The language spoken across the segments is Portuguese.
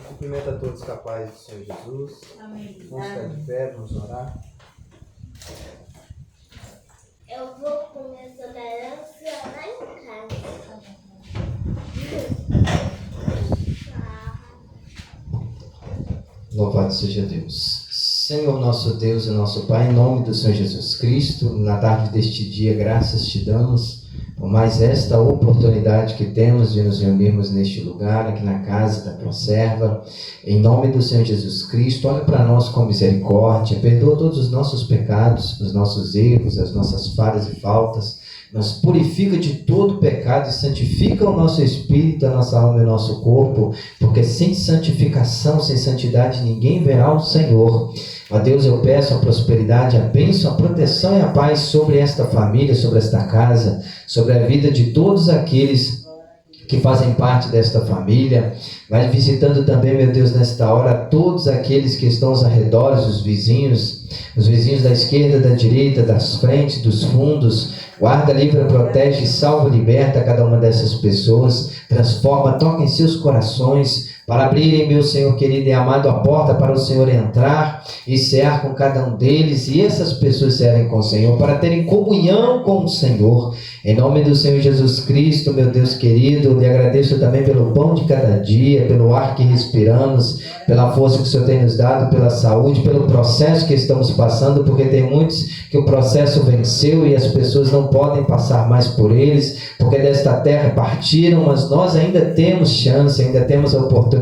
Cumprimento a todos capazes do Senhor Jesus. Amém. Vamos ficar de pé, vamos orar. Eu vou comer tolerância lá em casa. Louvado seja Deus. Senhor nosso Deus e nosso Pai, em nome do Senhor Jesus Cristo, na tarde deste dia, graças te damos por mais esta oportunidade que temos de nos reunirmos neste lugar, aqui na casa da Proserva. Em nome do Senhor Jesus Cristo, olha para nós com misericórdia, perdoa todos os nossos pecados, os nossos erros, as nossas falhas e faltas. Nos purifica de todo pecado e santifica o nosso espírito, a nossa alma e o nosso corpo, porque sem santificação, sem santidade, ninguém verá o Senhor. Ó Deus, eu peço a prosperidade, a bênção, a proteção e a paz sobre esta família, sobre esta casa, sobre a vida de todos aqueles que fazem parte desta família. Vai visitando também, meu Deus, nesta hora, todos aqueles que estão aos arredores, os vizinhos da esquerda, da direita, das frentes, dos fundos. Guarda, livra, protege, salva, liberta cada uma dessas pessoas. Transforma, toca em seus corações, para abrirem, meu Senhor querido e amado, a porta para o Senhor entrar e cear com cada um deles, e essas pessoas cearem com o Senhor, para terem comunhão com o Senhor. Em nome do Senhor Jesus Cristo, meu Deus querido, lhe agradeço também pelo pão de cada dia, pelo ar que respiramos, pela força que o Senhor tem nos dado, pela saúde, pelo processo que estamos passando, porque tem muitos que o processo venceu e as pessoas não podem passar mais por eles, porque desta terra partiram, mas nós ainda temos chance, ainda temos a oportunidade.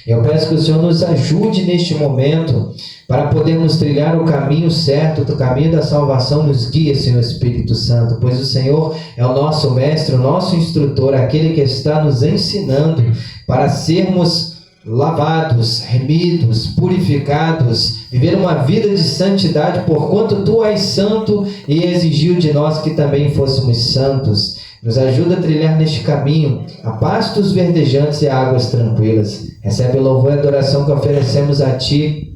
Eu peço que o Senhor nos ajude neste momento para podermos trilhar o caminho certo, o caminho da salvação. Nos guia, Senhor Espírito Santo, pois o Senhor é o nosso mestre, o nosso instrutor, aquele que está nos ensinando para sermos lavados, remidos, purificados, viver uma vida de santidade, porquanto Tu és santo e exigiu de nós que também fôssemos santos. Nos ajuda a trilhar neste caminho, a pastos verdejantes e águas tranquilas. Recebe o louvor e a adoração que oferecemos a Ti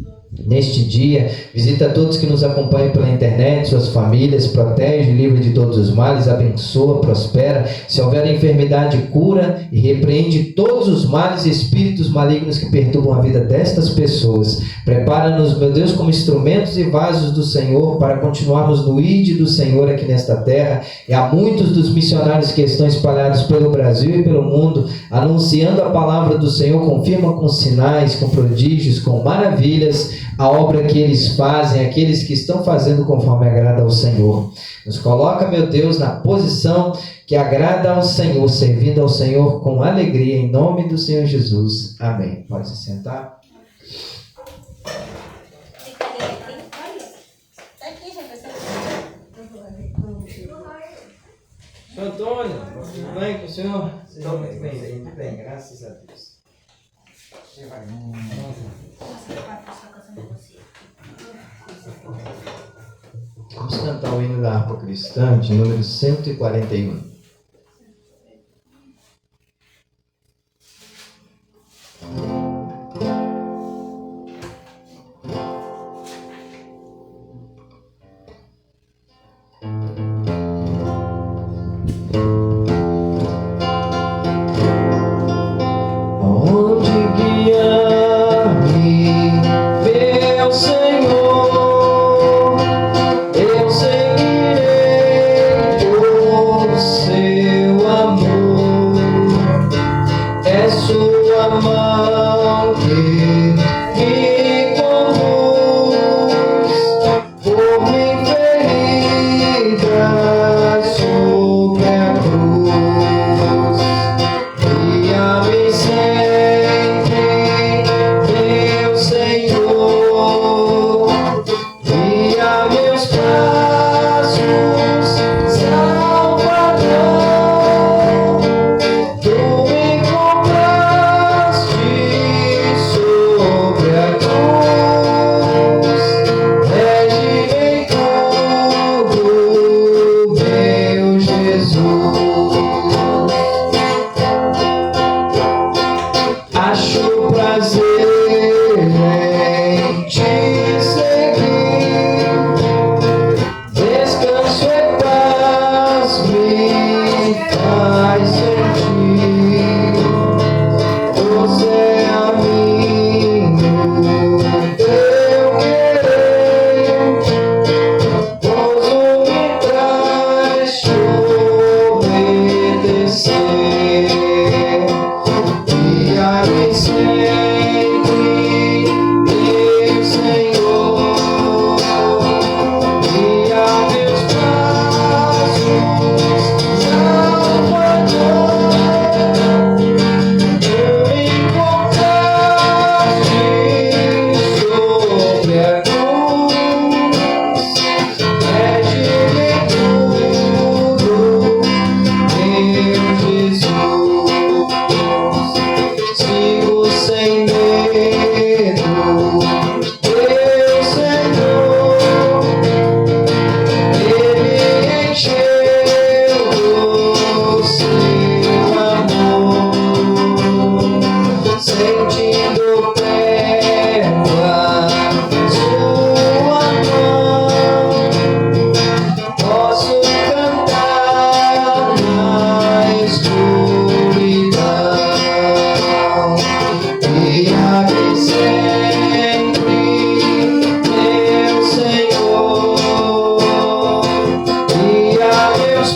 neste dia. Visita todos que nos acompanham pela internet, suas famílias, protege, livra de todos os males, abençoa, prospera. Se houver enfermidade, cura e repreende todos os males e espíritos malignos que perturbam a vida destas pessoas. Prepara-nos, meu Deus, como instrumentos e vasos do Senhor para continuarmos no ide do Senhor aqui nesta terra. E há muitos dos missionários que estão espalhados pelo Brasil e pelo mundo, anunciando a palavra do Senhor. Confirma com sinais, com prodígios, com maravilhas a obra que eles fazem, aqueles que estão fazendo conforme agrada ao Senhor. Nos coloca, meu Deus, na posição que agrada ao Senhor, servindo ao Senhor com alegria, em nome do Senhor Jesus. Amém. Pode se sentar. Senhor Antônio, tudo bem com o senhor? Estou muito bem, muito bem, graças a Deus. Vamos cantar o hino da harpa cristã, de número 141. Eu seguirei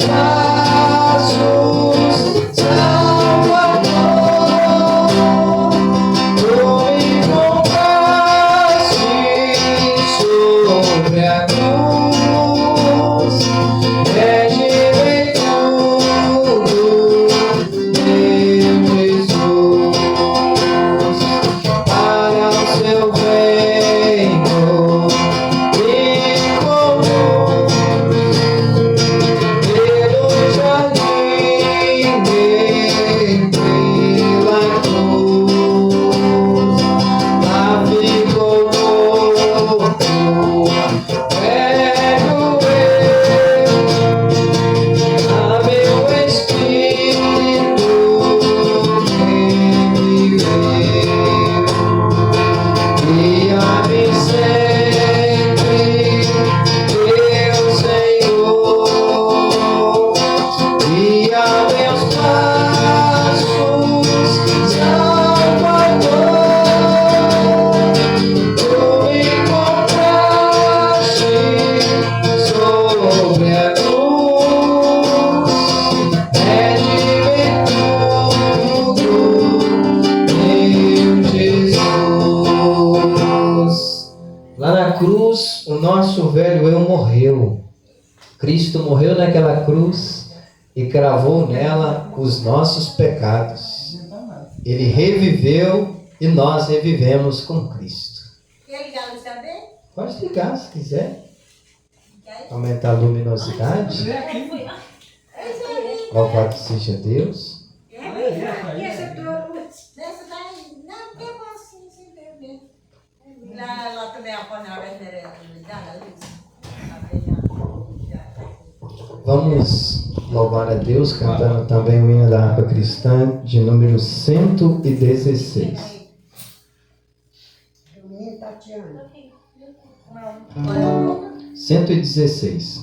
braços, Salvador. Tu me compraste sobre a cruz, redime tudo, meu Jesus, para o seu reino me conduz pelo jardim pela cruz. Lá ficou morto, velho eu, a meu espírito reviveu. Guia-me sempre, meu Senhor, guia meus passos, Salvador. Tu me compraste sobre a cruz, redime tudo, meu Jesus. Lá na cruz, o nosso velho eu morreu. Cristo morreu naquela cruz e cravou nela os nossos pecados. Ele reviveu e nós revivemos com Cristo. Quer ligar a luz também? Pode ligar se quiser. Aumentar a luminosidade. Louvado seja Deus. Nessa daí, não, que bom assim, sem beber. Lá também a panela vai ter ligada a luz. Vamos louvar a Deus cantando também o hino da harpa cristã de número 116. Tatiana. 116.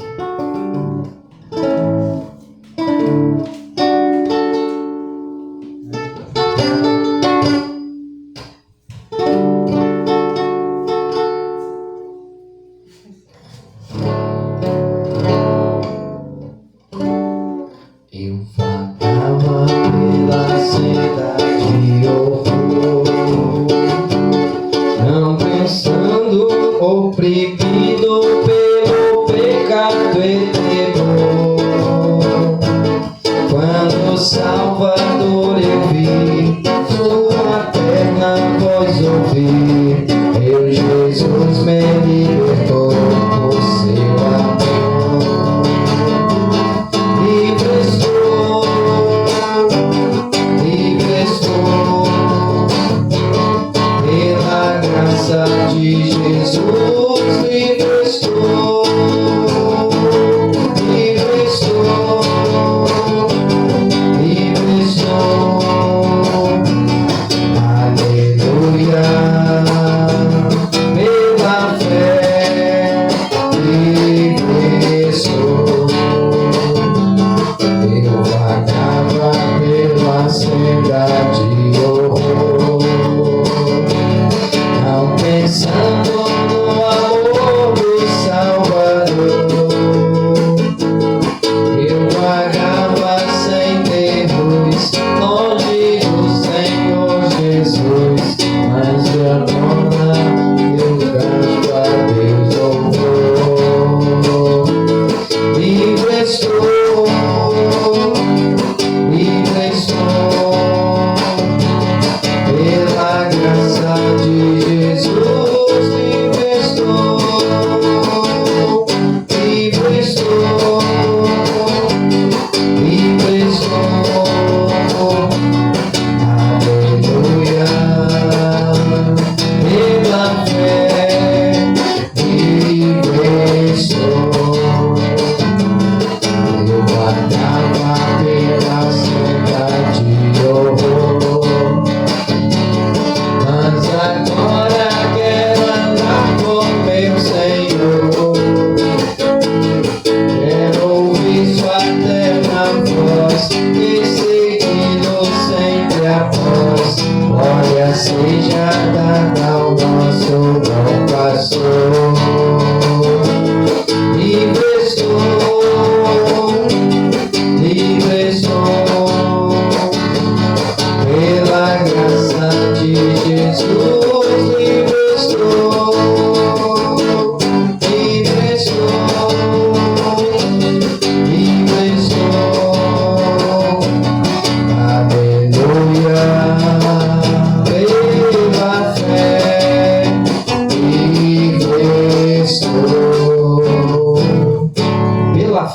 Eu vagava pela cidade horror, não pensando, oprimido pelo pecado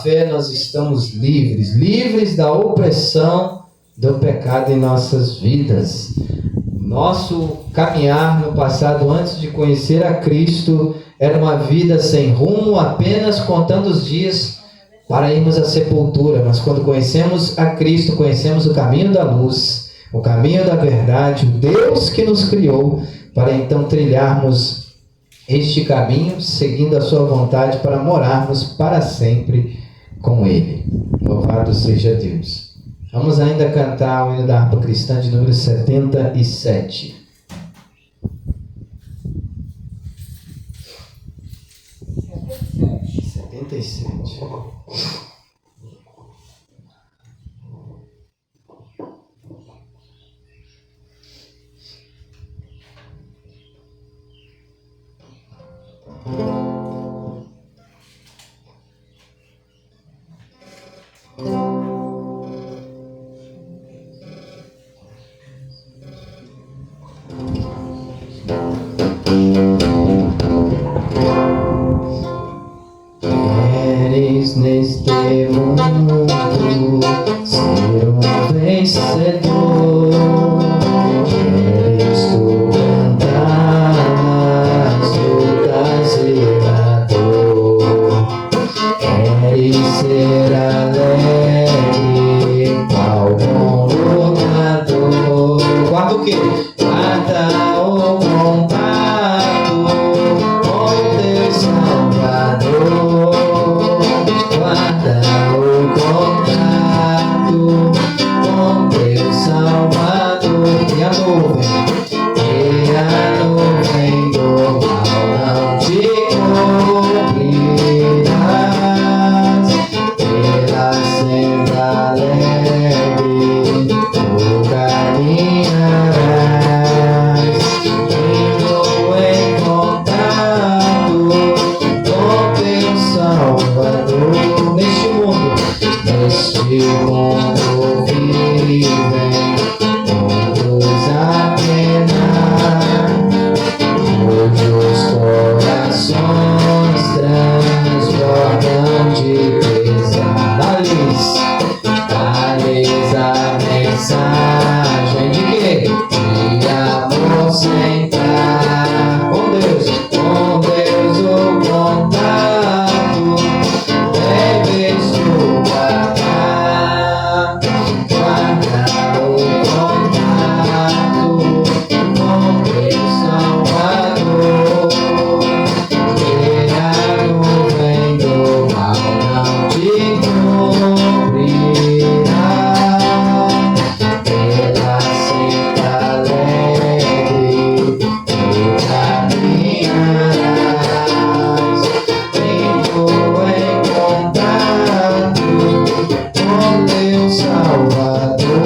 fé nós estamos livres da opressão do pecado em nossas vidas. Nosso caminhar no passado, antes de conhecer a Cristo, era uma vida sem rumo, apenas contando os dias para irmos à sepultura. Mas quando conhecemos a Cristo, conhecemos o caminho da luz, o caminho da verdade, o Deus que nos criou, para então trilharmos este caminho, seguindo a sua vontade, para morarmos para sempre com Ele. Louvado seja Deus. Vamos ainda cantar o hino da harpa cristã de número 77. Queres neste mundo ser um vencedor, queres tu cantar nas lutas e na dor, queres ser alegre qual bom lutador. Guarda o quê? Guarda o contato com teu Salvador. Guarda o contato com teu Salvador. E a nuvem do mal não te cobrirás, pela senda alegre tu caminharás, indo em contato com teu Salvador. Neste mundo vivem muitos a penar, cujos corações transbordam de pesar. Dá-lhes a mensagem de quê? De amor sem par. Com Deus o contato deves tu guardar. Guarda o contato com teu Salvador, que a nuvem do mal não te cobrirá, pela senda alegre tu caminharás, indo em contato com teu Salvador.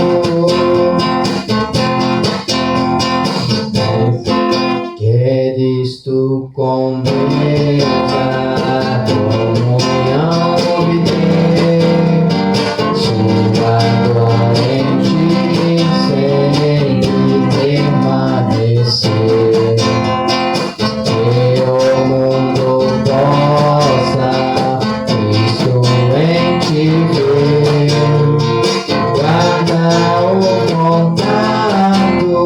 Queres tu com Deus a comunhão obter, sua glória em ti sempre permanecer, que o mundo possa Cristo em ti ver. Guarda o contato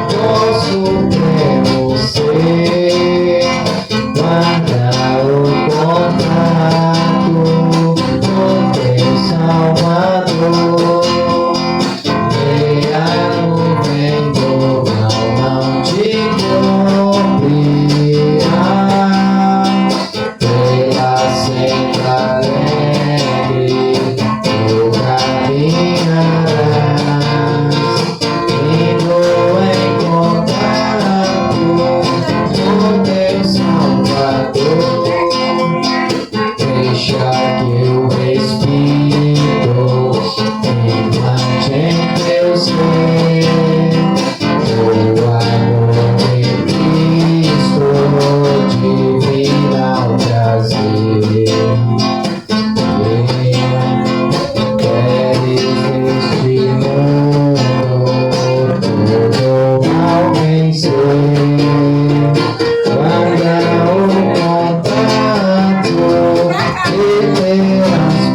com supremo ser, guarda o contato com teu Salvador, que a nuvem do mal não te cobrirá, pela senda alegre tu caminharás, indo em contato com teu Salvador. Deixa que o Espírito implante em teu ser o amor de Cristo, divino prazer. Queres neste mundo todo mal vencer, guarda o contato e terás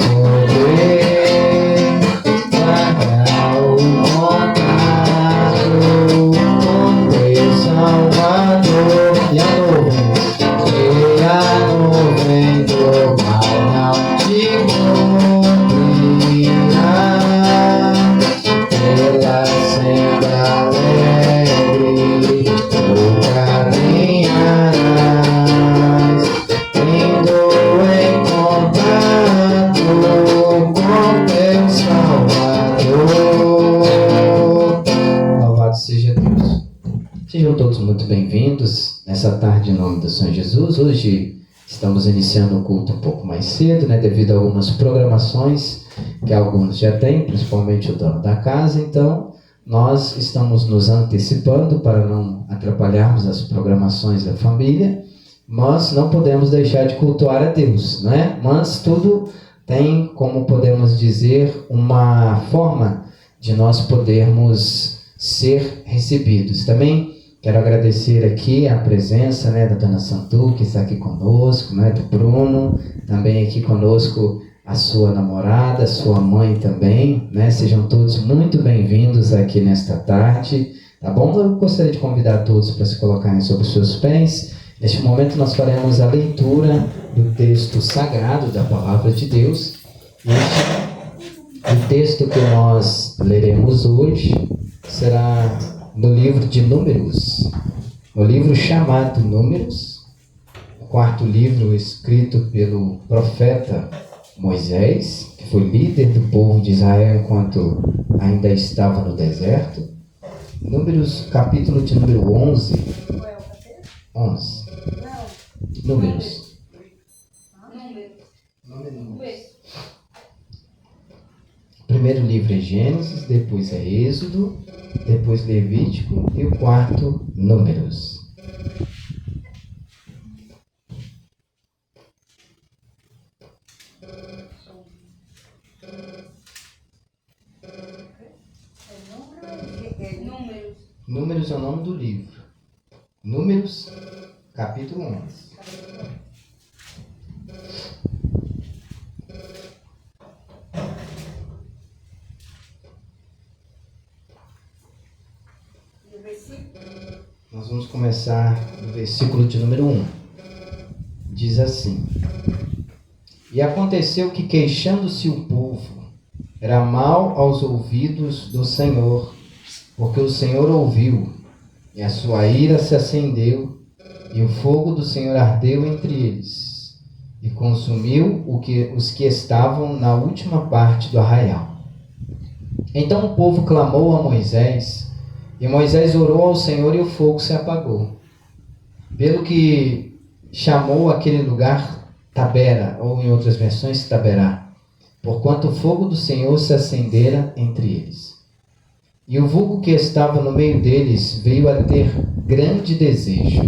tarde em nome do Senhor Jesus. Hoje estamos iniciando o culto um pouco mais cedo, devido a algumas programações que alguns já têm, principalmente o dono da casa. Então, nós estamos nos antecipando para não atrapalharmos as programações da família, mas não podemos deixar de cultuar a Deus, Mas tudo tem, como podemos dizer, uma forma de nós podermos ser recebidos. Também quero agradecer aqui a presença da Dona Santu, que está aqui conosco, do Bruno, também aqui conosco a sua namorada, a sua mãe também, Sejam todos muito bem-vindos aqui nesta tarde, tá bom? Eu gostaria de convidar todos para se colocarem sobre os seus pés. Neste momento nós faremos a leitura do texto sagrado da Palavra de Deus. O texto que nós leremos hoje será no livro de Números, o livro chamado Números, o quarto livro escrito pelo profeta Moisés, que foi líder do povo de Israel enquanto ainda estava no deserto. Números, capítulo de número 11. 11. Números. O primeiro livro é Gênesis, depois é Êxodo, depois Levítico e o quarto, Números. Números é o nome do livro. Números, capítulo 11. Nós vamos começar no versículo de número 1. Diz assim: E aconteceu que, queixando-se o povo, era mal aos ouvidos do Senhor, porque o Senhor ouviu, e a sua ira se acendeu, e o fogo do Senhor ardeu entre eles, e consumiu os que estavam na última parte do arraial. Então o povo clamou a Moisés, e Moisés orou ao Senhor, e o fogo se apagou. Pelo que chamou aquele lugar Tabera, ou em outras versões Taberá, porquanto o fogo do Senhor se acendera entre eles. E o vulgo que estava no meio deles veio a ter grande desejo,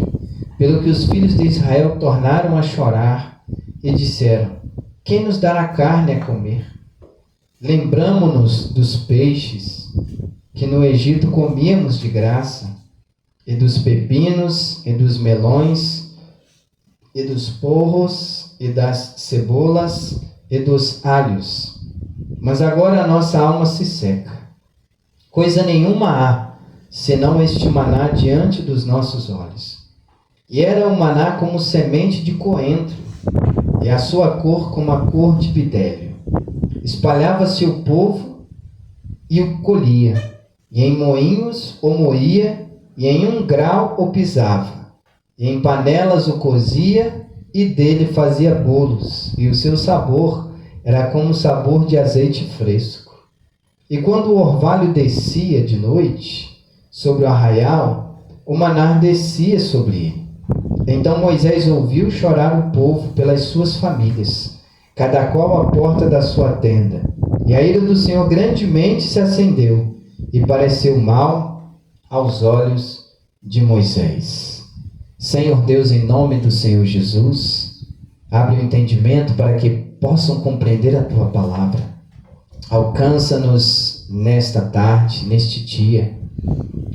pelo que os filhos de Israel tornaram a chorar e disseram: Quem nos dará carne a comer? Lembramo-nos dos peixes que no Egito comíamos de graça, e dos pepinos, e dos melões, e dos porros, e das cebolas, e dos alhos. Mas agora a nossa alma se seca. Coisa nenhuma há, senão este maná diante dos nossos olhos. E era o maná como semente de coentro, e a sua cor como a cor de bidélio. Espalhava-se o povo e o colhia, e em moinhos o moía, e em um grau o pisava, e em panelas o cozia, e dele fazia bolos, e o seu sabor era como o sabor de azeite fresco. E quando o orvalho descia de noite sobre o arraial, o maná descia sobre ele. Então Moisés ouviu chorar o povo pelas suas famílias, cada qual à porta da sua tenda. E a ira do Senhor grandemente se acendeu, e pareceu mal aos olhos de Moisés. Senhor Deus, em nome do Senhor Jesus, abre o entendimento para que possam compreender a Tua palavra. Alcança-nos nesta tarde, neste dia.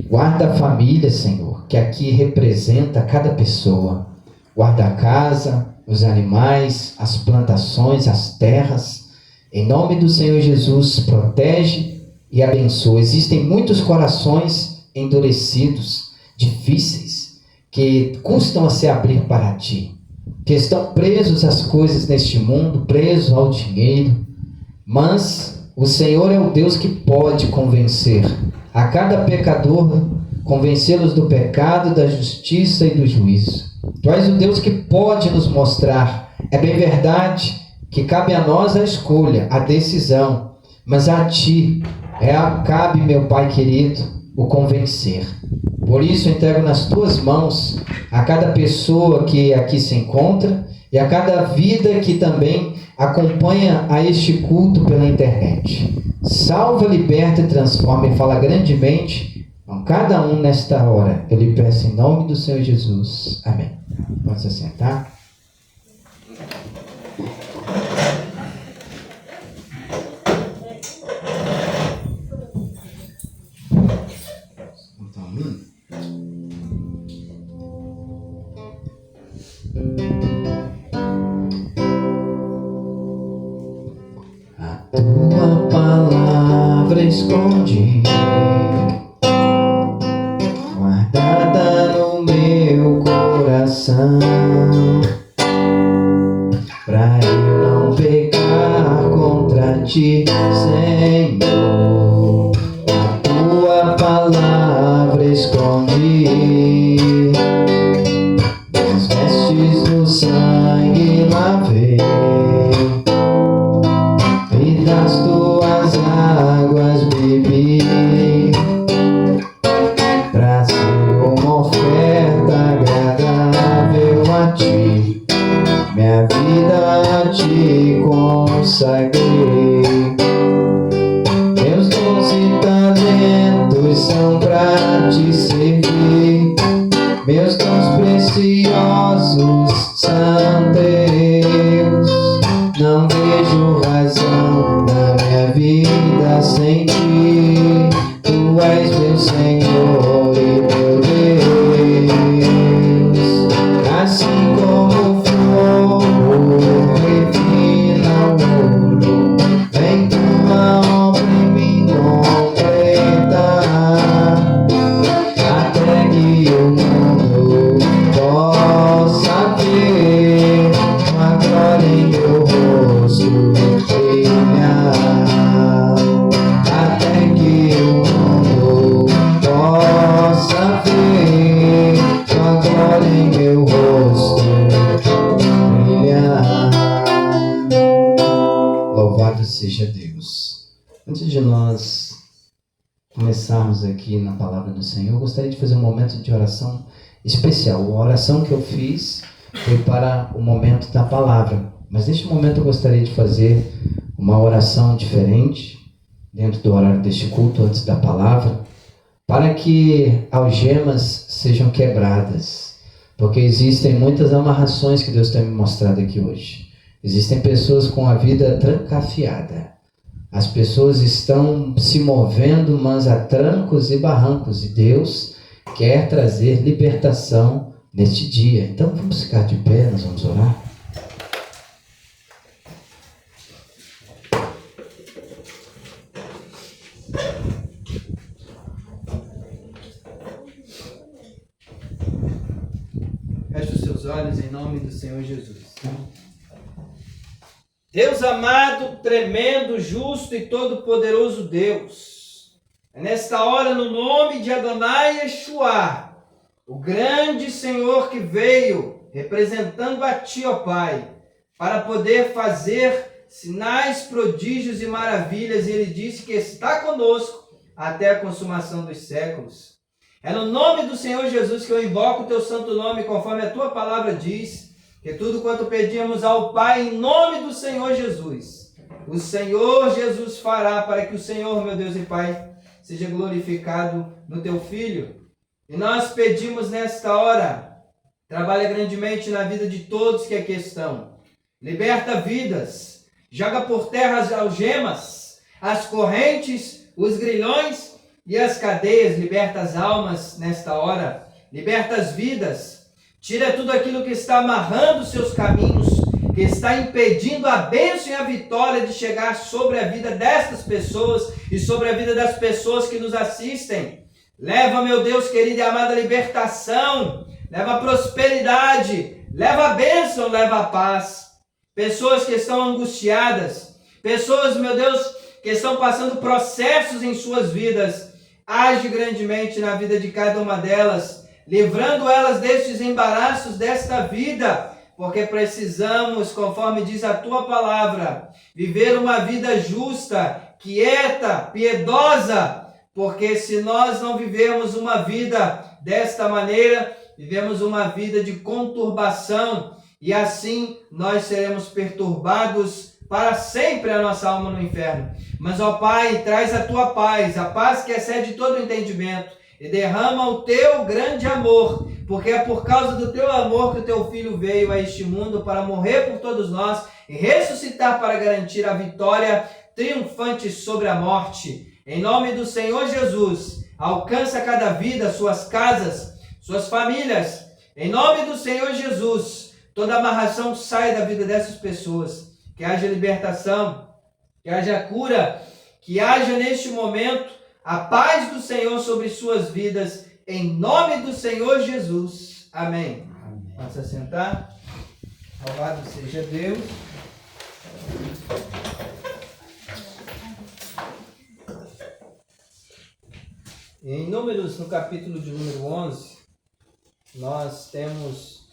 Guarda a família, Senhor, que aqui representa cada pessoa. Guarda a casa, os animais, as plantações, as terras. Em nome do Senhor Jesus, protege e abençoa. Existem muitos corações endurecidos, difíceis, que custam a se abrir para Ti, que estão presos às coisas neste mundo, presos ao dinheiro, mas o Senhor é o Deus que pode convencer a cada pecador, convencê-los do pecado, da justiça e do juízo. Tu és o Deus que pode nos mostrar. É bem verdade que cabe a nós a escolha, a decisão, mas a Ti cabe, meu Pai querido, o convencer. Por isso, eu entrego nas tuas mãos a cada pessoa que aqui se encontra e a cada vida que também acompanha a este culto pela internet. Salva, liberta e transforma e fala grandemente com cada um nesta hora. Eu lhe peço em nome do Senhor Jesus. Amém. Pode se sentar. A tua palavra escondi, guardada no meu coração, pra eu não pecar contra ti, Senhor. A tua palavra escondi, as vestes do sangue lavei, e das tuas águas bebi, pra ser uma oferta agradável a ti, minha vida a ti consagrei. Meus dons e talentos são pra te servir, meus dons preciosos são teus. Não vejo razão na minha vida sem ti. Tu és meu Senhor e meu Deus. Assim como o fogo refina o ouro, vem tua obra em mim completar, até que o mundo possa ver a glória em meu rosto brilhar, até que o mundo possa ver a glória em meu rosto brilhar. Louvado seja Deus. Antes de nós começarmos aqui na palavra do Senhor, eu gostaria de fazer um momento de oração especial. A oração que eu fiz foi para o momento da palavra, mas neste momento eu gostaria de fazer uma oração diferente dentro do horário deste culto, antes da palavra, para que algemas sejam quebradas, porque existem muitas amarrações que Deus tem me mostrado aqui hoje. Existem pessoas com a vida trancafiada. As pessoas estão se movendo, mas a trancos e barrancos, e Deus quer trazer libertação neste dia. Então vamos ficar de pé, nós vamos orar. Feche os seus olhos em nome do Senhor Jesus. Deus amado, tremendo, justo e todo-poderoso Deus, é nesta hora, no nome de Adonai Yeshua, o grande Senhor que veio representando a Ti, ó Pai, para poder fazer sinais, prodígios e maravilhas, e Ele disse que está conosco até a consumação dos séculos. É no nome do Senhor Jesus que eu invoco o Teu santo nome, conforme a Tua palavra diz, que tudo quanto pedimos ao Pai em nome do Senhor Jesus, o Senhor Jesus fará, para que o Senhor, meu Deus e Pai, seja glorificado no Teu Filho. E nós pedimos nesta hora, trabalha grandemente na vida de todos que aqui estão. Liberta vidas, joga por terra as algemas, as correntes, os grilhões e as cadeias. Liberta as almas nesta hora, liberta as vidas. Tira tudo aquilo que está amarrando os seus caminhos, que está impedindo a bênção e a vitória de chegar sobre a vida destas pessoas e sobre a vida das pessoas que nos assistem. Leva, meu Deus querido e amado, a libertação, leva a prosperidade, leva a bênção, leva a paz. Pessoas que estão angustiadas, pessoas, meu Deus, que estão passando processos em suas vidas, age grandemente na vida de cada uma delas, livrando elas destes embaraços desta vida, porque precisamos, conforme diz a Tua palavra, viver uma vida justa, quieta, piedosa, porque se nós não vivermos uma vida desta maneira, vivemos uma vida de conturbação, e assim nós seremos perturbados para sempre a nossa alma no inferno. Mas, ó Pai, traz a tua paz, a paz que excede todo o entendimento, e derrama o teu grande amor, porque é por causa do teu amor que o teu Filho veio a este mundo para morrer por todos nós e ressuscitar para garantir a vitória triunfante sobre a morte. Em nome do Senhor Jesus, alcança cada vida, suas casas, suas famílias. Em nome do Senhor Jesus, toda amarração sai da vida dessas pessoas. Que haja libertação, que haja cura, que haja neste momento a paz do Senhor sobre suas vidas, em nome do Senhor Jesus. Amém. Amém. Vamos se sentar. Louvado seja Deus. Em Números, no capítulo de número 11, nós temos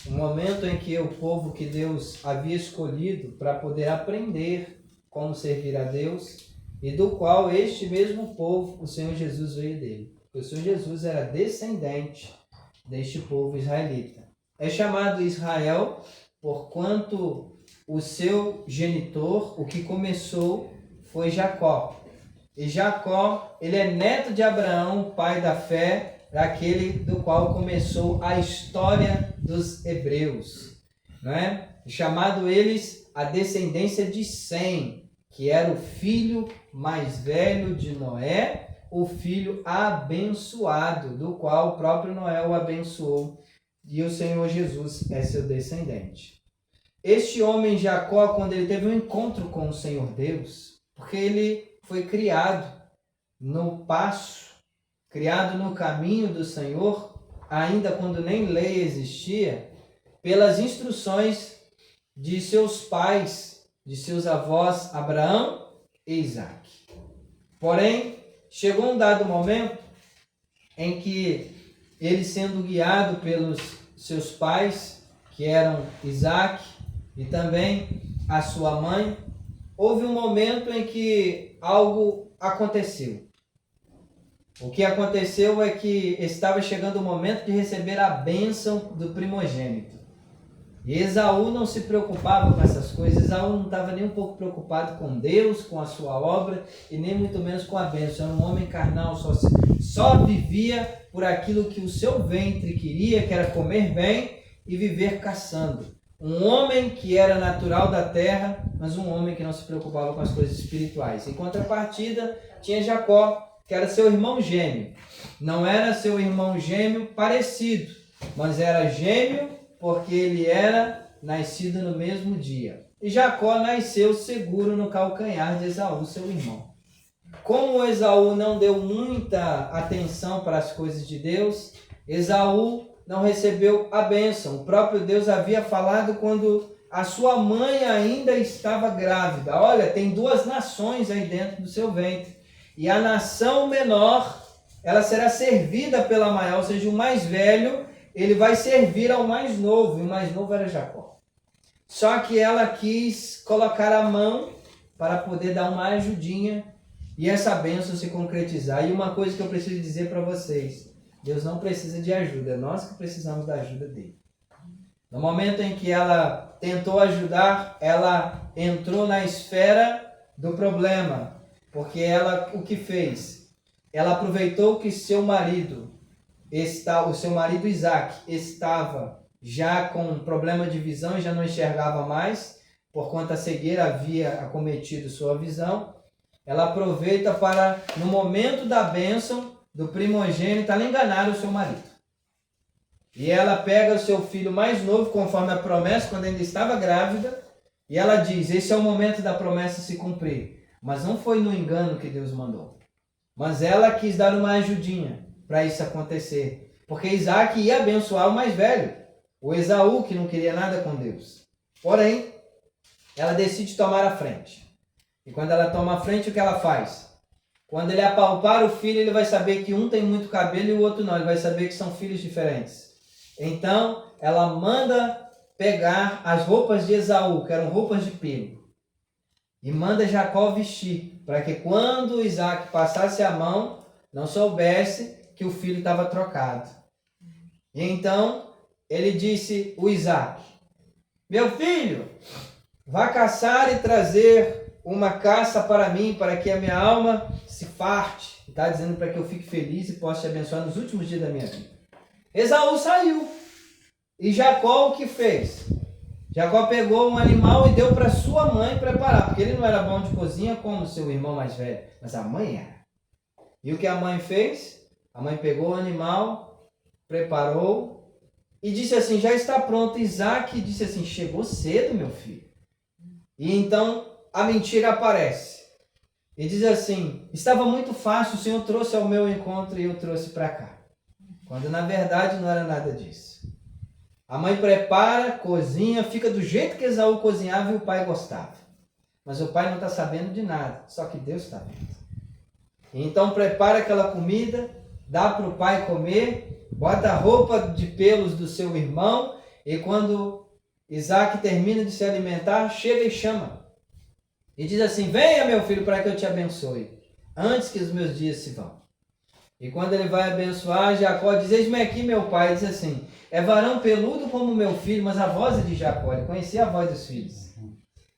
um momento em que o povo que Deus havia escolhido para poder aprender como servir a Deus, e do qual este mesmo povo, o Senhor Jesus, veio dele. O Senhor Jesus era descendente deste povo israelita. É chamado Israel porquanto o seu genitor, o que começou, foi Jacó. E Jacó, ele é neto de Abraão, pai da fé, daquele do qual começou a história dos hebreus, não é? Chamado eles a descendência de Sem, que era o filho mais velho de Noé, o filho abençoado, do qual o próprio Noé o abençoou, e o Senhor Jesus é seu descendente. Este homem Jacó, quando ele teve um encontro com o Senhor Deus, porque ele foi criado no passo, criado no caminho do Senhor, ainda quando nem lei existia, pelas instruções de seus pais, de seus avós Abraão e Isaac. Porém, chegou um dado momento em que ele, sendo guiado pelos seus pais, que eram Isaac e também a sua mãe, houve um momento em que algo aconteceu. O que aconteceu é que estava chegando o momento de receber a bênção do primogênito. E Esaú não se preocupava com essas coisas. Esaú não estava nem um pouco preocupado com Deus, com a sua obra, e nem muito menos com a bênção. Era um homem carnal, só vivia por aquilo que o seu ventre queria, que era comer bem e viver caçando. Um homem que era natural da terra, mas um homem que não se preocupava com as coisas espirituais. Em contrapartida, tinha Jacó, que era seu irmão gêmeo. Não era seu irmão gêmeo parecido, mas era gêmeo porque ele era nascido no mesmo dia. E Jacó nasceu seguro no calcanhar de Esaú, seu irmão. Como Esaú não deu muita atenção para as coisas de Deus, Esaú não recebeu a bênção. O próprio Deus havia falado quando a sua mãe ainda estava grávida. Olha, tem 2 nações aí dentro do seu ventre. E a nação menor, ela será servida pela maior, ou seja, o mais velho, ele vai servir ao mais novo. E o mais novo era Jacó. Só que ela quis colocar a mão para poder dar uma ajudinha e essa bênção se concretizar. E uma coisa que eu preciso dizer para vocês: Deus não precisa de ajuda, é nós que precisamos da ajuda dele. No momento em que ela tentou ajudar, ela entrou na esfera do problema. Porque ela, o que fez? Ela aproveitou que seu marido, o seu marido Isaac, estava já com um problema de visão e já não enxergava mais, por conta da cegueira havia acometido sua visão. Ela aproveita para, no momento da bênção do primogênito, ela enganar o seu marido. E ela pega o seu filho mais novo, conforme a promessa, quando ainda estava grávida, e ela diz: esse é o momento da promessa se cumprir. Mas não foi no engano que Deus mandou. Mas ela quis dar uma ajudinha para isso acontecer. Porque Isaac ia abençoar o mais velho, o Esaú, que não queria nada com Deus. Porém, ela decide tomar a frente. E quando ela toma a frente, o que ela faz? Quando ele apalpar o filho, ele vai saber que um tem muito cabelo e o outro não. Ele vai saber que são filhos diferentes. Então, ela manda pegar as roupas de Esaú, que eram roupas de pelo. E manda Jacó vestir, para que quando Isaac passasse a mão, não soubesse que o filho estava trocado. E então ele disse o Isaac: meu filho, vá caçar e trazer uma caça para mim, para que a minha alma se farte. Está dizendo para que eu fique feliz e possa te abençoar nos últimos dias da minha vida. Esaú saiu. E Jacó o que fez? Jacó pegou um animal e deu para sua mãe preparar, porque ele não era bom de cozinha como seu irmão mais velho, mas a mãe era. E o que a mãe fez? A mãe pegou o animal, preparou e disse assim: já está pronto. Isaac disse assim: chegou cedo, meu filho. E então a mentira aparece. E diz assim: estava muito fácil, o Senhor trouxe ao meu encontro e eu trouxe para cá. Quando na verdade não era nada disso. A mãe prepara, cozinha, fica do jeito que Esaú cozinhava e o pai gostava. Mas o pai não está sabendo de nada, só que Deus está vendo. Então prepara aquela comida, dá para o pai comer, bota a roupa de pelos do seu irmão e quando Isaac termina de se alimentar, chega e chama. E diz assim: venha meu filho para que eu te abençoe, antes que os meus dias se vão. E quando ele vai abençoar, Jacó diz: eis-me aqui meu pai. Diz assim: é varão peludo como meu filho, mas a voz é de Jacó. Ele conhecia a voz dos filhos.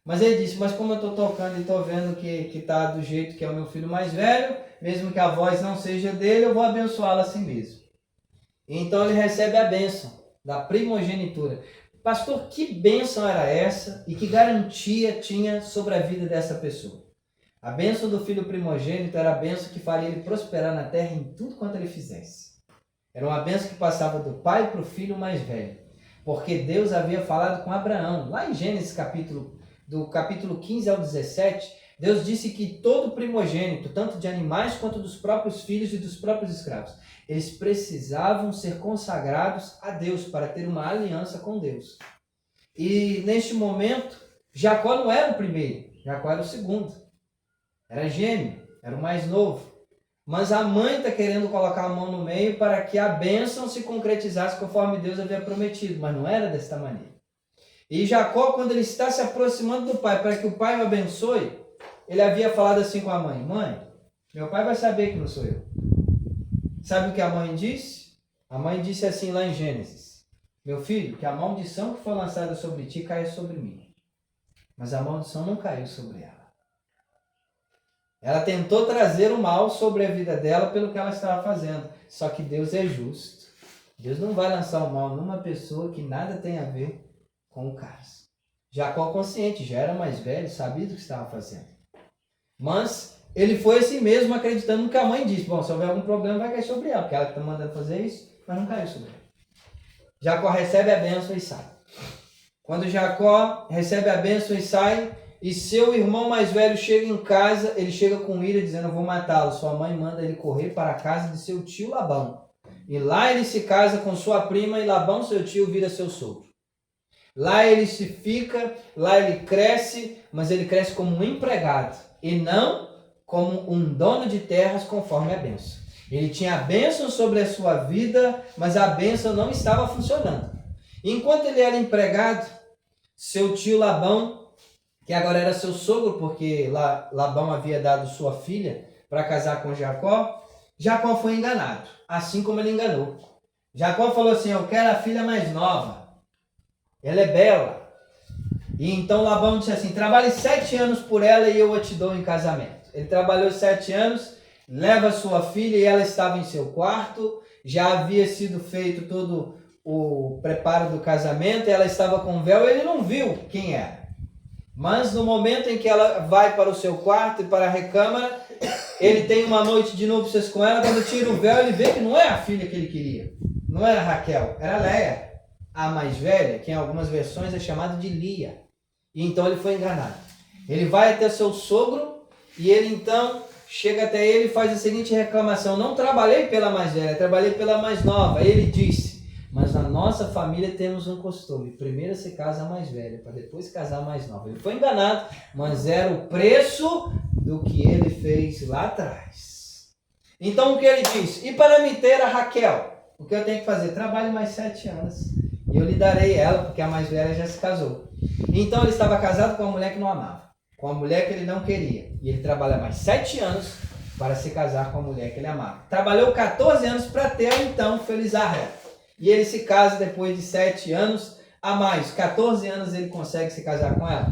Mas ele disse: mas como eu estou tocando e estou vendo que está do jeito que é o meu filho mais velho, mesmo que a voz não seja dele, eu vou abençoá-lo assim mesmo. E então ele recebe a bênção da primogenitura. Pastor, que bênção era essa e que garantia tinha sobre a vida dessa pessoa? A bênção do filho primogênito era a bênção que faria ele prosperar na terra em tudo quanto ele fizesse. Era uma bênção que passava do pai para o filho mais velho. Porque Deus havia falado com Abraão, lá em Gênesis do capítulo 15 ao 17, Deus disse que todo primogênito, tanto de animais quanto dos próprios filhos e dos próprios escravos, eles precisavam ser consagrados a Deus para ter uma aliança com Deus. E neste momento, Jacó não era o primeiro, Jacó era o segundo. Era gêmeo, era o mais novo. Mas a mãe está querendo colocar a mão no meio para que a bênção se concretizasse conforme Deus havia prometido, mas não era desta maneira. E Jacó, quando ele está se aproximando do pai para que o pai o abençoe, ele havia falado assim com a mãe: mãe, meu pai vai saber que não sou eu. Sabe o que a mãe disse? A mãe disse assim lá em Gênesis: meu filho, que a maldição que foi lançada sobre ti caia sobre mim. Mas a maldição não caiu sobre ela. Ela tentou trazer o mal sobre a vida dela pelo que ela estava fazendo. Só que Deus é justo. Deus não vai lançar o mal numa pessoa que nada tem a ver com o caso. Jacó consciente, já era mais velho, sabia do que estava fazendo. Mas ele foi assim mesmo, acreditando no que a mãe disse. Bom, se houver algum problema vai cair sobre ela, porque ela que está mandando fazer isso, mas não caiu sobre ela. Jacó recebe a bênção e sai. Quando Jacó recebe a bênção e sai, e seu irmão mais velho chega em casa, ele chega com ira dizendo: eu vou matá-lo. Sua mãe manda ele correr para a casa de seu tio Labão. E lá ele se casa com sua prima e Labão, seu tio, vira seu sogro. Lá ele se fica, lá ele cresce, mas ele cresce como um empregado e não como um dono de terras conforme a bênção. Ele tinha a bênção sobre a sua vida, mas a bênção não estava funcionando. Enquanto ele era empregado, seu tio Labão, que agora era seu sogro, porque Labão havia dado sua filha para casar com Jacó, Jacó foi enganado, assim como ele enganou. Jacó falou assim: eu quero a filha mais nova, ela é bela. E então Labão disse assim: trabalhe 7 anos por ela e eu a te dou em casamento. Ele trabalhou 7 anos, leva sua filha e ela estava em seu quarto, já havia sido feito todo o preparo do casamento, ela estava com véu, ele não viu quem era. Mas no momento em que ela vai para o seu quarto e para a recâmara, ele tem uma noite de núpcias com ela. Quando tira o véu, ele vê que não é a filha que ele queria. Não era Raquel, era Leia, a mais velha, que em algumas versões é chamada de Lia. E então ele foi enganado. Ele vai até seu sogro e ele então chega até ele e faz a seguinte reclamação: não trabalhei pela mais velha, trabalhei pela mais nova. Ele disse: mas na nossa família temos um costume, primeiro se casa a mais velha, para depois casar a mais nova. Ele foi enganado, mas era o preço do que ele fez lá atrás. Então o que ele diz? E para me ter a Raquel, o que eu tenho que fazer? Trabalhe mais 7 anos e eu lhe darei ela, porque a mais velha já se casou. Então ele estava casado com uma mulher que não amava, com uma mulher que ele não queria. E ele trabalha mais 7 anos para se casar com a mulher que ele amava. Trabalhou 14 anos para ter a então feliz Rahel. E ele se casa depois de 7 anos a mais. 14 anos ele consegue se casar com ela.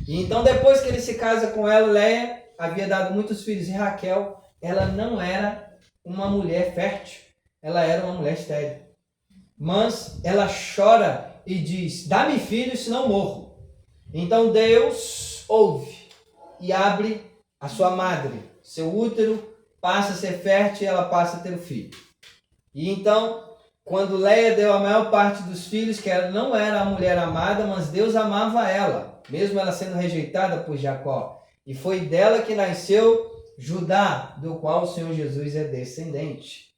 E então depois que ele se casa com ela, Leia havia dado muitos filhos. E Raquel, ela não era uma mulher fértil. Ela era uma mulher estéril. Mas ela chora e diz, dá-me filhos, senão morro. Então Deus ouve e abre a sua madre. Seu útero passa a ser fértil e ela passa a ter o filho. E então, quando Leia deu a maior parte dos filhos, que ela não era a mulher amada, mas Deus amava ela, mesmo ela sendo rejeitada por Jacó. E foi dela que nasceu Judá, do qual o Senhor Jesus é descendente.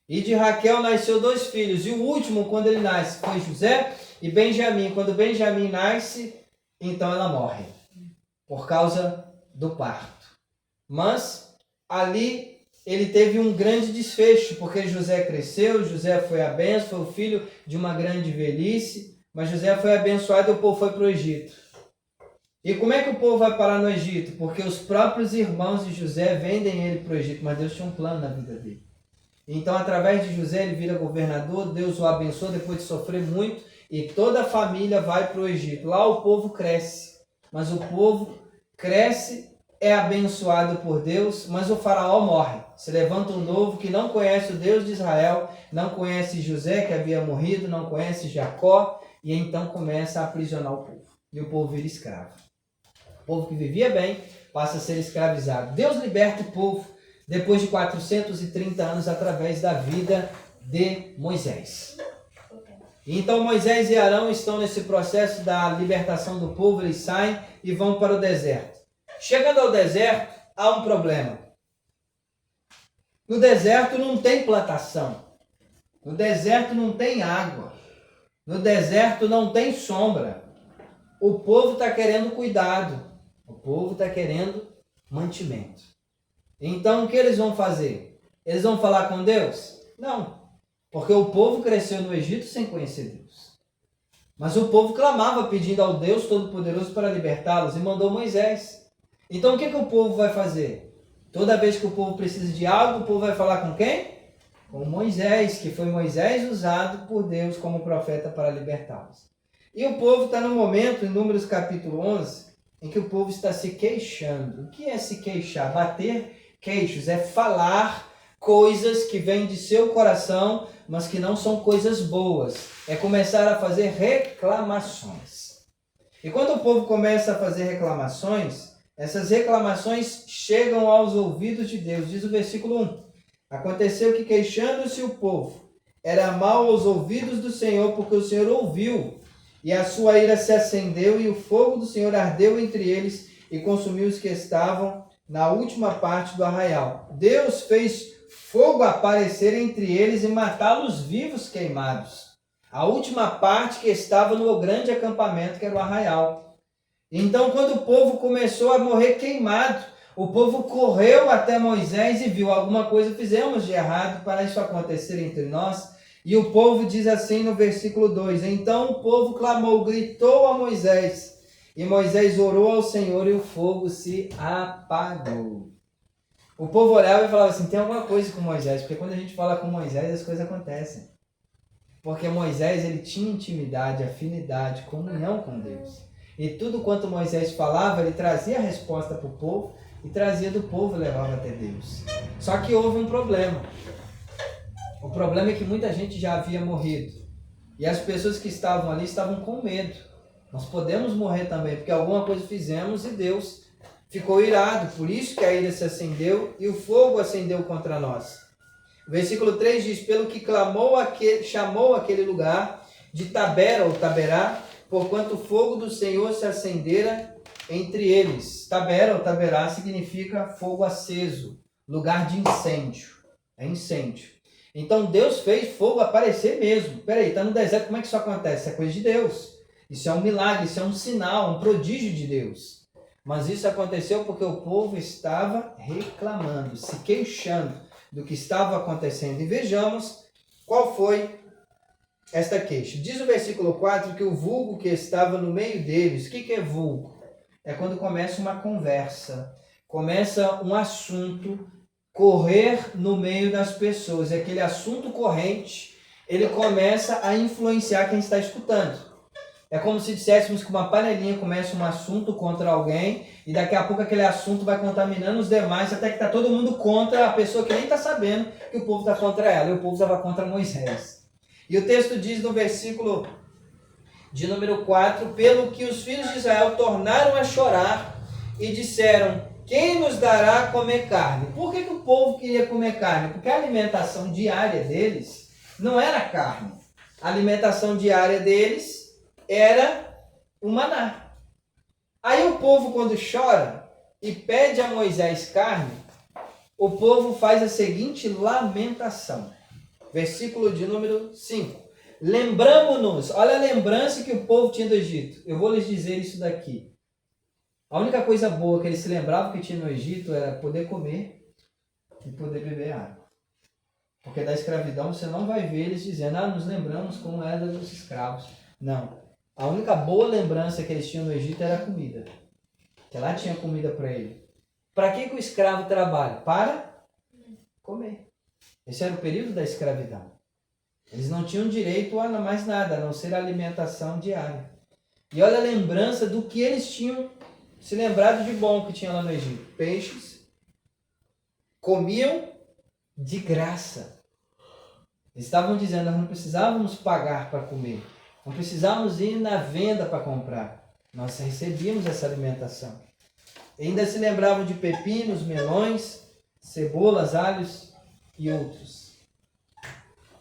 E de Raquel nasceu 2 filhos. E o último, quando ele nasce, foi José e Benjamim. Quando Benjamim nasce, então ela morre, por causa do parto. Mas ali ele teve um grande desfecho, porque José cresceu, José foi a bênção, foi o filho de uma grande velhice, mas José foi abençoado e o povo foi para o Egito. E como é que o povo vai parar no Egito? Porque os próprios irmãos de José vendem ele para o Egito, mas Deus tinha um plano na vida dele. Então, através de José, ele vira governador, Deus o abençoa depois de sofrer muito, e toda a família vai para o Egito. Lá o povo cresce, mas o povo cresce, é abençoado por Deus, mas o faraó morre. Se levanta um novo que não conhece o Deus de Israel, não conhece José, que havia morrido, não conhece Jacó, e então começa a aprisionar o povo. E o povo vira escravo. O povo que vivia bem passa a ser escravizado. Deus liberta o povo depois de 430 anos através da vida de Moisés. Então Moisés e Arão estão nesse processo da libertação do povo, eles saem e vão para o deserto. Chegando ao deserto, há um problema. No deserto não tem plantação. No deserto não tem água. No deserto não tem sombra. O povo está querendo cuidado. O povo está querendo mantimento. Então o que eles vão fazer? Eles vão falar com Deus? Não. Porque o povo cresceu no Egito sem conhecer Deus. Mas o povo clamava pedindo ao Deus Todo-Poderoso para libertá-los e mandou Moisés. Então o que o povo vai fazer? Toda vez que o povo precisa de algo, o povo vai falar com quem? Com Moisés, que foi Moisés usado por Deus como profeta para libertá-los. E o povo está no momento, em Números capítulo 11, em que o povo está se queixando. O que é se queixar? Bater queixos é falar coisas que vêm de seu coração, mas que não são coisas boas. É começar a fazer reclamações. E quando o povo começa a fazer reclamações, essas reclamações chegam aos ouvidos de Deus. Diz o versículo 1. Aconteceu que, queixando-se o povo, era mal aos ouvidos do Senhor, porque o Senhor ouviu, e a sua ira se acendeu, e o fogo do Senhor ardeu entre eles, e consumiu os que estavam na última parte do arraial. Deus fez fogo aparecer entre eles e matá-los vivos queimados. A última parte que estava no grande acampamento, que era o arraial. Então, quando o povo começou a morrer queimado, o povo correu até Moisés e viu: alguma coisa fizemos de errado para isso acontecer entre nós. E o povo diz assim no versículo 2: então o povo clamou, gritou a Moisés, e Moisés orou ao Senhor e o fogo se apagou. O povo olhava e falava assim: tem alguma coisa com Moisés, porque quando a gente fala com Moisés as coisas acontecem. Porque Moisés, ele tinha intimidade, afinidade, comunhão com Deus. E tudo quanto Moisés falava, ele trazia a resposta para o povo e trazia do povo e levava até Deus. Só que houve um problema. O problema é que muita gente já havia morrido. E as pessoas que estavam ali estavam com medo. Nós podemos morrer também, porque alguma coisa fizemos e Deus ficou irado. Por isso que a ira se acendeu e o fogo acendeu contra nós. O versículo 3 diz: pelo que chamou aquele lugar de Tabera ou Taberá, porquanto o fogo do Senhor se acendera entre eles. Tabera ou Taberá significa fogo aceso, lugar de incêndio. É incêndio. Então Deus fez fogo aparecer mesmo. Peraí, está no deserto, como é que isso acontece? Isso é coisa de Deus. Isso é um milagre, isso é um sinal, um prodígio de Deus. Mas isso aconteceu porque o povo estava reclamando, se queixando do que estava acontecendo. E vejamos qual foi esta queixa. Diz o versículo 4 que o vulgo que estava no meio deles. O que é vulgo? É quando começa uma conversa, começa um assunto correr no meio das pessoas. Aquele assunto corrente, ele começa a influenciar quem está escutando. É como se disséssemos que uma panelinha começa um assunto contra alguém e daqui a pouco aquele assunto vai contaminando os demais até que está todo mundo contra a pessoa que nem está sabendo que o povo está contra ela. E o povo estava contra Moisés. E o texto diz no versículo de número 4, pelo que os filhos de Israel tornaram a chorar e disseram, quem nos dará a comer carne? Por que o povo queria comer carne? Porque a alimentação diária deles não era carne. A alimentação diária deles era o maná. Aí o povo, quando chora e pede a Moisés carne, o povo faz a seguinte lamentação. Versículo de número 5. Lembramo-nos, olha a lembrança que o povo tinha do Egito. Eu vou lhes dizer isso daqui. A única coisa boa que eles se lembravam que tinha no Egito era poder comer e poder beber água. Porque da escravidão você não vai ver eles dizendo, nos lembramos como era dos escravos. Não. A única boa lembrança que eles tinham no Egito era a comida. Que lá tinha comida para ele. Para que o escravo trabalha? Para comer. Esse era o período da escravidão. Eles não tinham direito a mais nada, a não ser a alimentação diária. E olha a lembrança do que eles tinham se lembrado de bom que tinha lá no Egito. Peixes. Comiam de graça. Eles estavam dizendo, nós não precisávamos pagar para comer. Não precisávamos ir na venda para comprar. Nós recebíamos essa alimentação. E ainda se lembravam de pepinos, melões, cebolas, alhos e outros.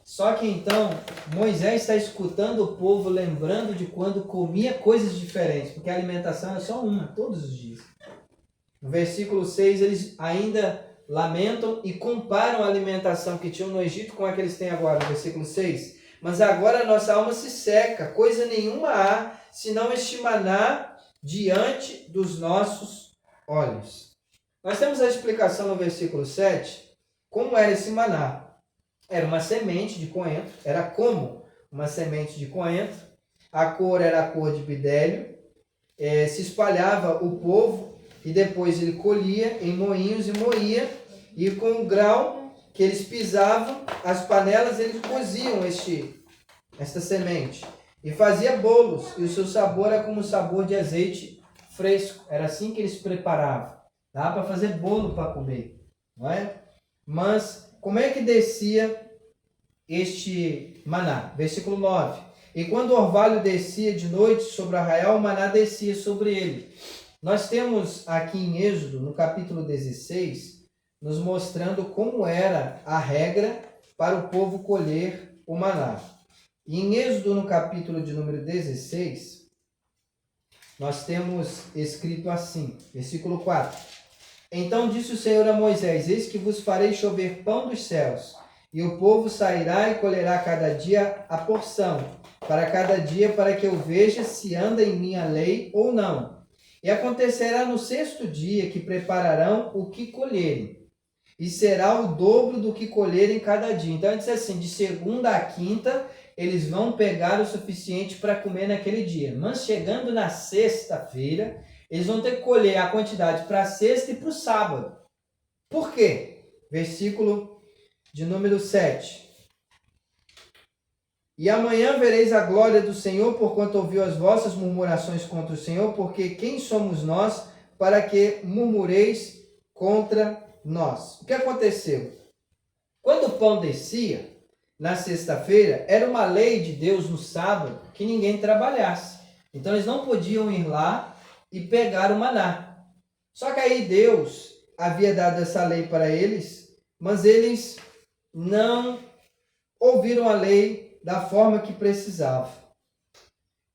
Só que então, Moisés está escutando o povo lembrando de quando comia coisas diferentes, porque a alimentação é só uma, todos os dias. No versículo 6, eles ainda lamentam e comparam a alimentação que tinham no Egito com a que eles têm agora, no versículo 6. Mas agora a nossa alma se seca, coisa nenhuma há, senão este maná diante dos nossos olhos. Nós temos a explicação no versículo 7, como era esse maná. Era uma semente de coentro, era como uma semente de coentro, a cor era a cor de bidélio, se espalhava o povo e depois ele colhia em moinhos e moía, e com o grau que eles pisavam, as panelas eles coziam esta semente e fazia bolos, e o seu sabor era como o sabor de azeite fresco, era assim que eles preparavam, dá para fazer bolo para comer, não é? Mas como é que descia este maná? Versículo 9. E quando o orvalho descia de noite sobre o arraial, o maná descia sobre ele. Nós temos aqui em Êxodo, no capítulo 16, nos mostrando como era a regra para o povo colher o maná. E em Êxodo, no capítulo de número 16, nós temos escrito assim, versículo 4. Então disse o Senhor a Moisés, eis que vos farei chover pão dos céus, e o povo sairá e colherá cada dia a porção, para cada dia, para que eu veja se anda em minha lei ou não. E acontecerá no 6º dia que prepararão o que colherem, e será o dobro do que colherem cada dia. Então, ele diz assim, de segunda a quinta, eles vão pegar o suficiente para comer naquele dia. Mas chegando na sexta-feira, eles vão ter que colher a quantidade para a sexta e para o sábado. Por quê? Versículo de número 7. E amanhã vereis a glória do Senhor, porquanto ouviu as vossas murmurações contra o Senhor, porque quem somos nós para que murmureis contra nós? O que aconteceu? Quando o pão descia, na sexta-feira, era uma lei de Deus no sábado que ninguém trabalhasse. Então eles não podiam ir lá e pegar o maná. Só que aí Deus havia dado essa lei para eles, mas eles não ouviram a lei da forma que precisavam.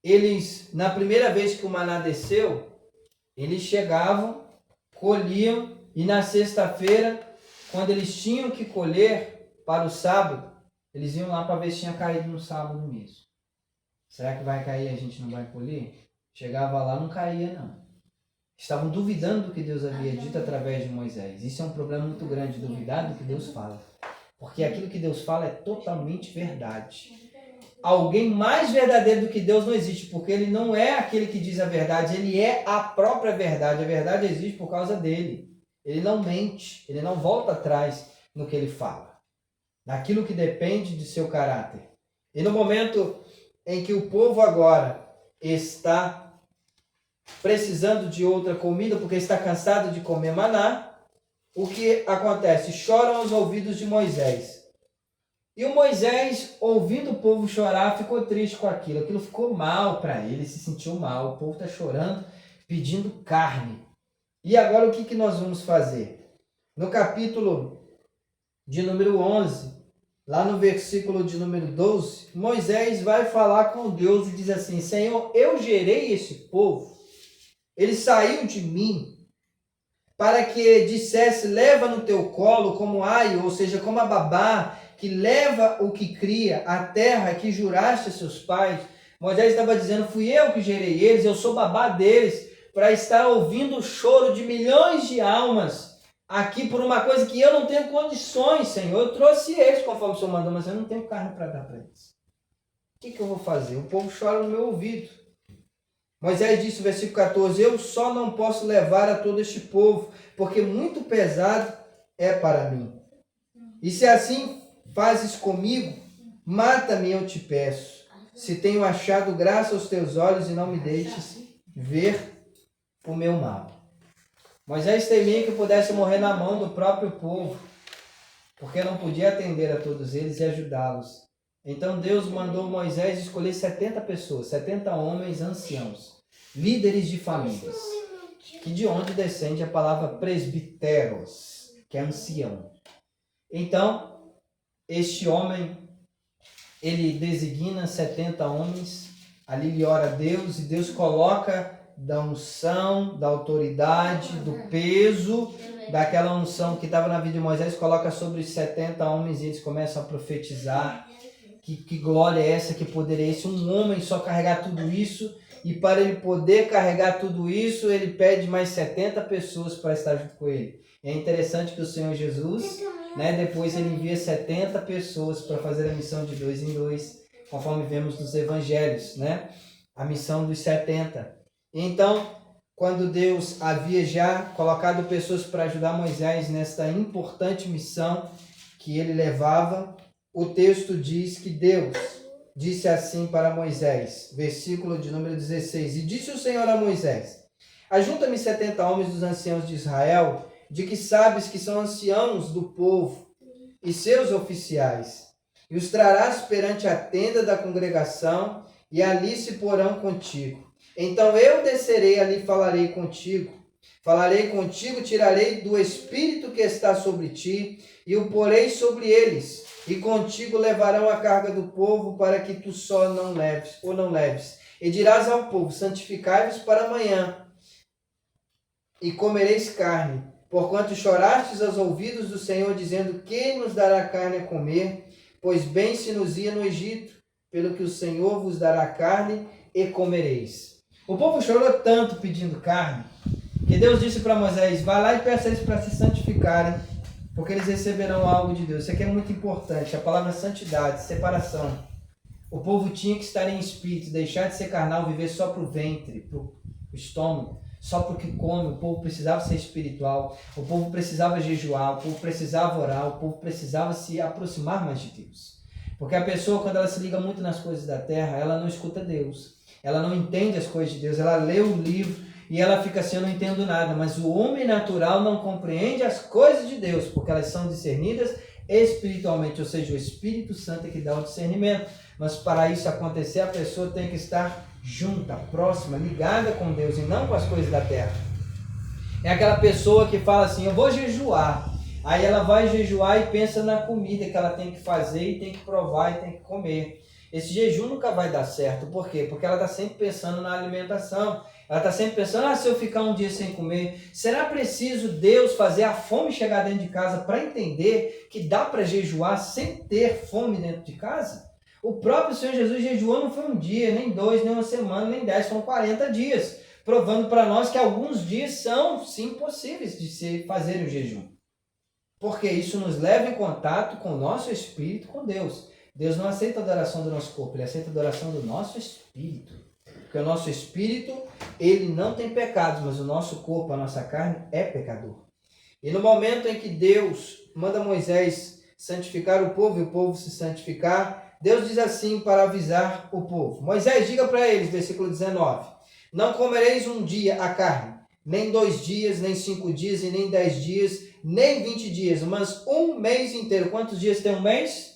Eles, na primeira vez que o maná desceu, eles chegavam, colhiam, e na sexta-feira, quando eles tinham que colher para o sábado, eles iam lá para ver se tinha caído no sábado mesmo. Será que vai cair e a gente não vai colher? Chegava lá, não caía não. Estavam duvidando do que Deus havia dito através de Moisés. Isso é um problema muito grande, duvidar do que Deus fala. Porque aquilo que Deus fala é totalmente verdade. Alguém mais verdadeiro do que Deus não existe, porque ele não é aquele que diz a verdade, ele é a própria verdade. A verdade existe por causa dele. ele não mente, ele não volta atrás no que ele fala, naquilo que depende de seu caráter. E no momento em que o povo agora está precisando de outra comida, porque está cansado de comer maná, o que acontece? Choram aos ouvidos de Moisés. E o Moisés, ouvindo o povo chorar, ficou triste com aquilo. Aquilo ficou mal para ele, se sentiu mal. O povo está chorando, pedindo carne. E agora o que nós vamos fazer? No capítulo de número 11, lá no versículo de número 12, Moisés vai falar com Deus e diz assim: Senhor, eu gerei esse povo, ele saiu de mim, para que dissesse, leva no teu colo como aio, ou seja, como a babá, que leva o que cria, a terra que juraste a seus pais. Moisés estava dizendo, fui eu que gerei eles, eu sou babá deles, para estar ouvindo o choro de milhões de almas, aqui por uma coisa que eu não tenho condições, Senhor. Eu trouxe eles conforme o Senhor mandou, mas eu não tenho carne para dar para eles. O que eu vou fazer? O povo chora no meu ouvido. Moisés disse no versículo 14, eu só não posso levar a todo este povo, porque muito pesado é para mim. E se assim fazes comigo, mata-me, eu te peço, se tenho achado graça aos teus olhos e não me deixes ver o meu mal. Moisés temia que pudesse morrer na mão do próprio povo, porque não podia atender a todos eles e ajudá-los. Então Deus mandou Moisés escolher 70 pessoas, 70 homens anciãos, líderes de famílias, que de onde descende a palavra presbiteros, que é ancião. Então, este homem, ele designa 70 homens, ali ele ora a Deus, e Deus coloca da unção, da autoridade, do peso, daquela unção que estava na vida de Moisés, coloca sobre os 70 homens e eles começam a profetizar. Que glória é essa, que poder é esse? Um homem só carregar tudo isso, e para ele poder carregar tudo isso, ele pede mais 70 pessoas para estar junto com ele. E é interessante que o Senhor Jesus, depois ele envia 70 pessoas para fazer a missão de 2 em 2, conforme vemos nos evangelhos, a missão dos 70. Então, quando Deus havia já colocado pessoas para ajudar Moisés nesta importante missão que ele levava, o texto diz que Deus disse assim para Moisés, versículo de número 16, e disse o Senhor a Moisés, ajunta-me 70 homens dos anciãos de Israel, de que sabes que são anciãos do povo, e seus oficiais, e os trarás perante a tenda da congregação, e ali se porão contigo. Então eu descerei ali e falarei contigo, tirarei do espírito que está sobre ti, e o porei sobre eles, e contigo levarão a carga do povo, para que tu só não leves. E dirás ao povo, santificai-vos para amanhã, e comereis carne, porquanto chorastes aos ouvidos do Senhor, dizendo, quem nos dará carne a comer? Pois bem se nos ia no Egito, pelo que o Senhor vos dará carne, e comereis. O povo chorou tanto pedindo carne, que Deus disse para Moisés, vai lá e peça eles para se santificarem, porque eles receberão algo de Deus. Isso aqui é muito importante, a palavra santidade, separação. O povo tinha que estar em espírito, deixar de ser carnal, viver só para o ventre, para o estômago, só porque come. O povo precisava ser espiritual, o povo precisava jejuar, o povo precisava orar, o povo precisava se aproximar mais de Deus. Porque a pessoa, quando ela se liga muito nas coisas da terra, ela não escuta Deus, ela não entende as coisas de Deus, ela lê o livro, e ela fica assim, eu não entendo nada. Mas o homem natural não compreende as coisas de Deus, porque elas são discernidas espiritualmente, ou seja, o Espírito Santo é que dá o discernimento. Mas para isso acontecer, a pessoa tem que estar junta, próxima, ligada com Deus e não com as coisas da terra. É aquela pessoa que fala assim, eu vou jejuar. Aí ela vai jejuar e pensa na comida que ela tem que fazer e tem que provar e tem que comer. Esse jejum nunca vai dar certo. Por quê? Porque ela está sempre pensando na alimentação. Ela está sempre pensando, se eu ficar um dia sem comer, será preciso Deus fazer a fome chegar dentro de casa para entender que dá para jejuar sem ter fome dentro de casa? O próprio Senhor Jesus jejuou não foi um dia, nem 2, nem uma semana, nem 10, foram 40 dias, provando para nós que alguns dias são, sim, possíveis de se fazer o jejum. Porque isso nos leva em contato com o nosso espírito, com Deus. Deus não aceita a adoração do nosso corpo, Ele aceita a adoração do nosso espírito. Porque o nosso espírito, ele não tem pecados, mas o nosso corpo, a nossa carne, é pecador. E no momento em que Deus manda Moisés santificar o povo e o povo se santificar, Deus diz assim para avisar o povo. Moisés, diga para eles, versículo 19, não comereis um dia a carne, nem 2 dias, nem 5 dias, e nem 10 dias, nem 20 dias, mas um mês inteiro. Quantos dias tem um mês?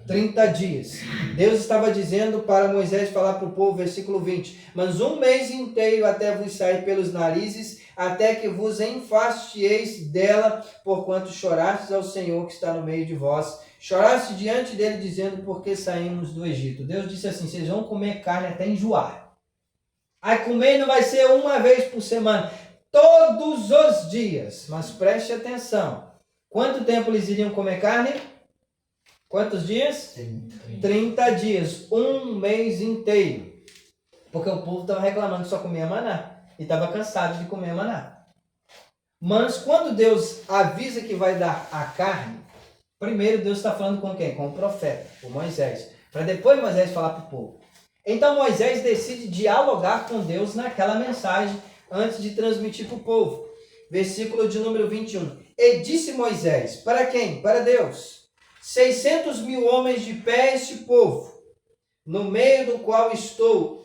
30 dias. Deus estava dizendo para Moisés falar para o povo, versículo 20, mas um mês inteiro até vos sair pelos narizes, até que vos enfastieis dela, porquanto chorastes ao Senhor que está no meio de vós. Choraste diante dele, dizendo, porque saímos do Egito. Deus disse assim, vocês vão comer carne até enjoar. Aí comer não vai ser uma vez por semana, todos os dias. Mas preste atenção. Quanto tempo eles iriam comer carne? Quantos dias? 30 dias. Um mês inteiro. Porque o povo estava reclamando que só comia maná. E estava cansado de comer maná. Mas quando Deus avisa que vai dar a carne, primeiro Deus está falando com quem? Com o profeta, com Moisés. Para depois Moisés falar para o povo. Então Moisés decide dialogar com Deus naquela mensagem antes de transmitir para o povo. Versículo de número 21. E disse Moisés, para quem? Para Deus. 600.000 homens de pé este povo, no meio do qual estou.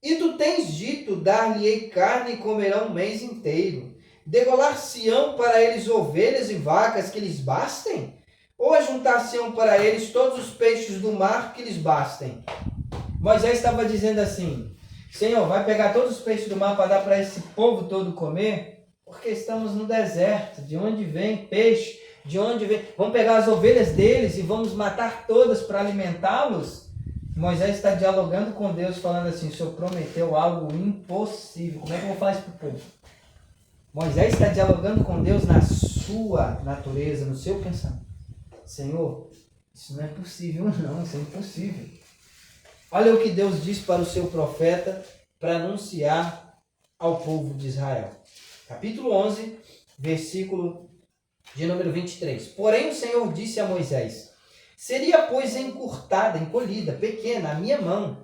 E tu tens dito, dar-lhe-ei carne e comerão um mês inteiro. Degolar-se-ão para eles ovelhas e vacas que lhes bastem? Ou ajuntar-se-ão para eles todos os peixes do mar que lhes bastem? Moisés estava dizendo assim, Senhor, vai pegar todos os peixes do mar para dar para esse povo todo comer? Porque estamos no deserto, de onde vem peixe? De onde vem? Vamos pegar as ovelhas deles e vamos matar todas para alimentá-los? Moisés está dialogando com Deus, falando assim, o Senhor prometeu algo impossível. Como é que eu vou falar isso para o povo? Moisés está dialogando com Deus na sua natureza, no seu pensamento. Senhor, isso não é possível não, isso é impossível. Olha o que Deus diz para o seu profeta para anunciar ao povo de Israel. Capítulo 11, versículo de número 23. Porém o Senhor disse a Moisés, seria, pois, encurtada, encolhida, pequena, a minha mão,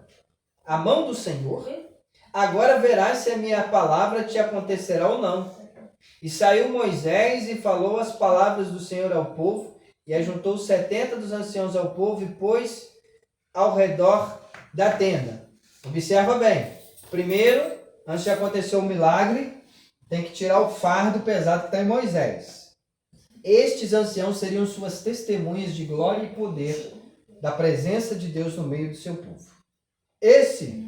a mão do Senhor? Agora verás se a minha palavra te acontecerá ou não. E saiu Moisés e falou as palavras do Senhor ao povo, e ajuntou 70 dos anciãos ao povo, e pôs ao redor da tenda. Observa bem. Primeiro, antes de acontecer o milagre, tem que tirar o fardo pesado que está em Moisés. Estes anciãos seriam suas testemunhas de glória e poder da presença de Deus no meio do seu povo. Esses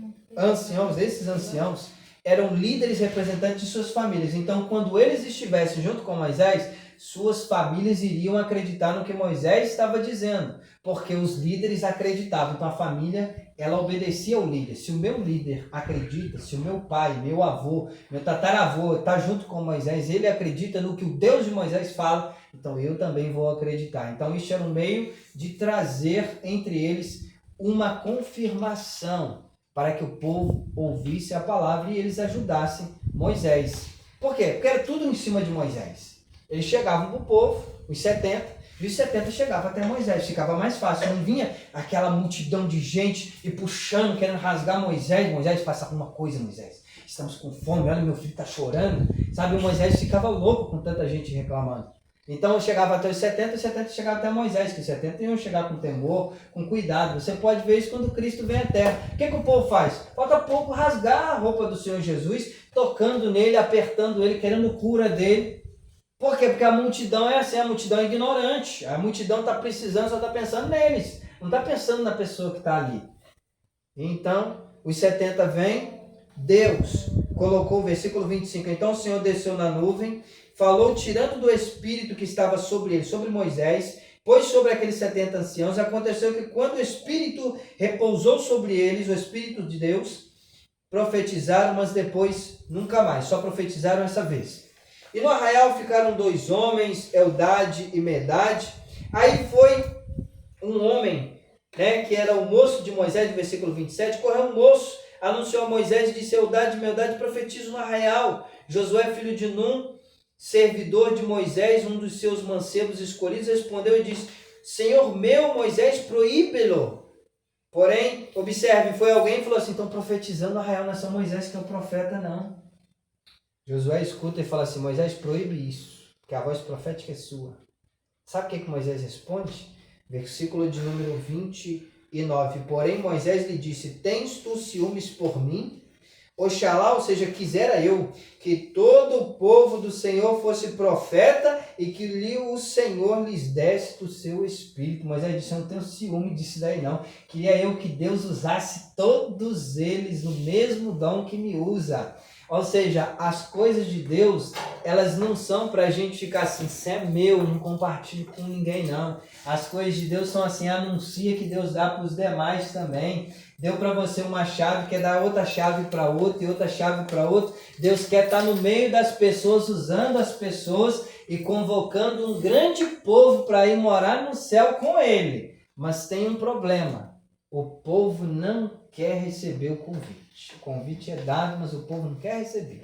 anciãos eram líderes representantes de suas famílias. Então, quando eles estivessem junto com Moisés, suas famílias iriam acreditar no que Moisés estava dizendo, porque os líderes acreditavam. Então, a família, ela obedecia ao líder. Se o meu líder acredita, se o meu pai, meu avô, meu tataravô está junto com Moisés, ele acredita no que o Deus de Moisés fala, então eu também vou acreditar. Então, isso era um meio de trazer entre eles uma confirmação para que o povo ouvisse a palavra e eles ajudassem Moisés. Por quê? Porque era tudo em cima de Moisés. Eles chegavam para o povo, os 70, e os 70 chegavam até Moisés. Ficava mais fácil. Não vinha aquela multidão de gente e puxando, querendo rasgar Moisés. Moisés, faça alguma coisa, Moisés. Estamos com fome, olha, meu filho está chorando. Sabe, o Moisés ficava louco com tanta gente reclamando. Então chegava até os 70 e os 70 chegavam até Moisés, que os 70 iam chegar com temor, com cuidado. Você pode ver isso quando Cristo vem à terra. O que o povo faz? Falta pouco rasgar a roupa do Senhor Jesus, tocando nele, apertando ele, querendo cura dele. Por quê? Porque a multidão é assim, a multidão é ignorante. A multidão está precisando, só está pensando neles. Não está pensando na pessoa que está ali. Então, os 70 vêm, Deus colocou o versículo 25. Então o Senhor desceu na nuvem, falou tirando do Espírito que estava sobre ele, sobre Moisés, pois sobre aqueles 70 anciãos. Aconteceu que quando o Espírito repousou sobre eles, o Espírito de Deus, profetizaram, mas depois nunca mais, só profetizaram essa vez. E no arraial ficaram 2 homens, Eldade e Medade. Aí foi um homem, que era o moço de Moisés, do versículo 27, correu um moço, anunciou a Moisés e disse, Eldade e Medade profetizam no arraial. Josué, filho de Num, servidor de Moisés, um dos seus mancebos escolhidos, respondeu e disse, Senhor meu, Moisés, proíbe-lo. Porém, observe, foi alguém que falou assim, estão profetizando no arraial, não é só Moisés que é o profeta, não. Josué escuta e fala assim, Moisés, proíbe isso. que a voz profética é sua. Sabe o que Moisés responde? Versículo de número 29. Porém, Moisés lhe disse: tens tu ciúmes por mim? Oxalá, ou seja, quisera eu que todo o povo do Senhor fosse profeta e que o Senhor lhes desse do seu espírito. Moisés disse: eu não tenho ciúme disso daí não. Queria eu que Deus usasse todos eles no mesmo dom que me usa. Ou seja, as coisas de Deus, elas não são para a gente ficar assim, isso é meu, não compartilho com ninguém não. As coisas de Deus são assim, anuncia que Deus dá para os demais também. Deu para você uma chave, quer dar outra chave para outro e outra chave para outro. Deus quer estar no meio das pessoas, usando as pessoas e convocando um grande povo para ir morar no céu com Ele. Mas tem um problema, o povo não quer receber o convite. O convite é dado, mas o povo não quer receber.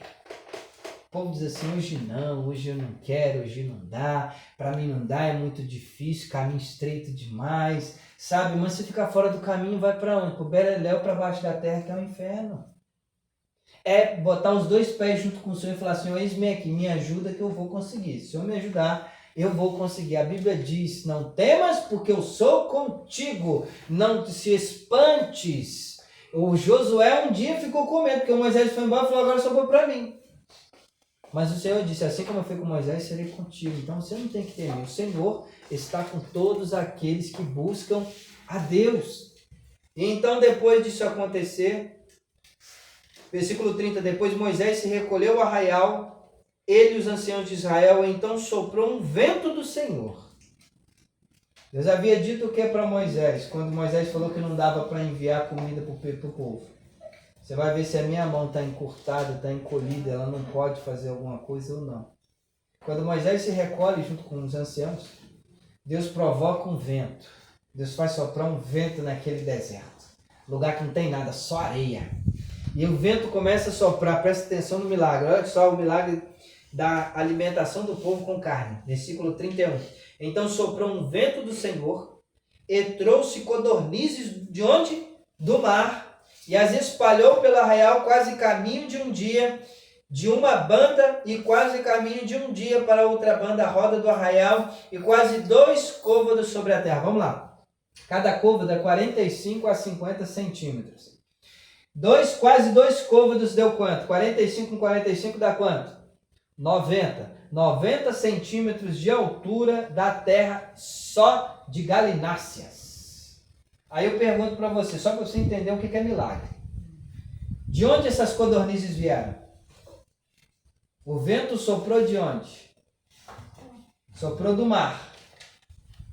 O povo diz assim: hoje não, hoje eu não quero, hoje não dá, para mim não dá, é muito difícil, caminho estreito demais, sabe? Mas se ficar fora do caminho, vai para onde? Para o Beleléu, para baixo da terra, que é o inferno. É botar os dois pés junto com o Senhor e falar: Senhor, eis-me aqui, me ajuda que eu vou conseguir. Se o Senhor me ajudar, eu vou conseguir. A Bíblia diz: não temas, porque eu sou contigo, não se espantes. O Josué um dia ficou com medo, porque o Moisés foi embora e falou: agora sobrou para mim. Mas o Senhor disse: assim como eu fui com Moisés, serei contigo. Então você não tem que temer. O Senhor está com todos aqueles que buscam a Deus. E então, depois disso acontecer, versículo 30, depois Moisés se recolheu ao arraial, ele e os anciãos de Israel, então soprou um vento do Senhor. Deus havia dito o que para Moisés, quando Moisés falou que não dava para enviar comida para o povo? Você vai ver se a minha mão está encurtada, está encolhida, ela não pode fazer alguma coisa ou não. Quando Moisés se recolhe junto com os anciãos, Deus provoca um vento. Deus faz soprar um vento naquele deserto. Lugar que não tem nada, só areia. E o vento começa a soprar, presta atenção no milagre. Olha só o milagre da alimentação do povo com carne. Versículo 31. Então soprou um vento do Senhor e trouxe codornizes de onde? Do mar. E as espalhou pelo arraial quase caminho de um dia, de uma banda e quase caminho de um dia para outra banda, a roda do arraial, e quase 2 côvados sobre a terra. Vamos lá. Cada côvado é 45 a 50 centímetros. Quase 2 côvados deu quanto? 45 com 45 dá quanto? 90. 90 centímetros de altura da terra só de galináceas. Aí eu pergunto para você, só para você entender o que é milagre. De onde essas codornizes vieram? O vento soprou de onde? Soprou do mar.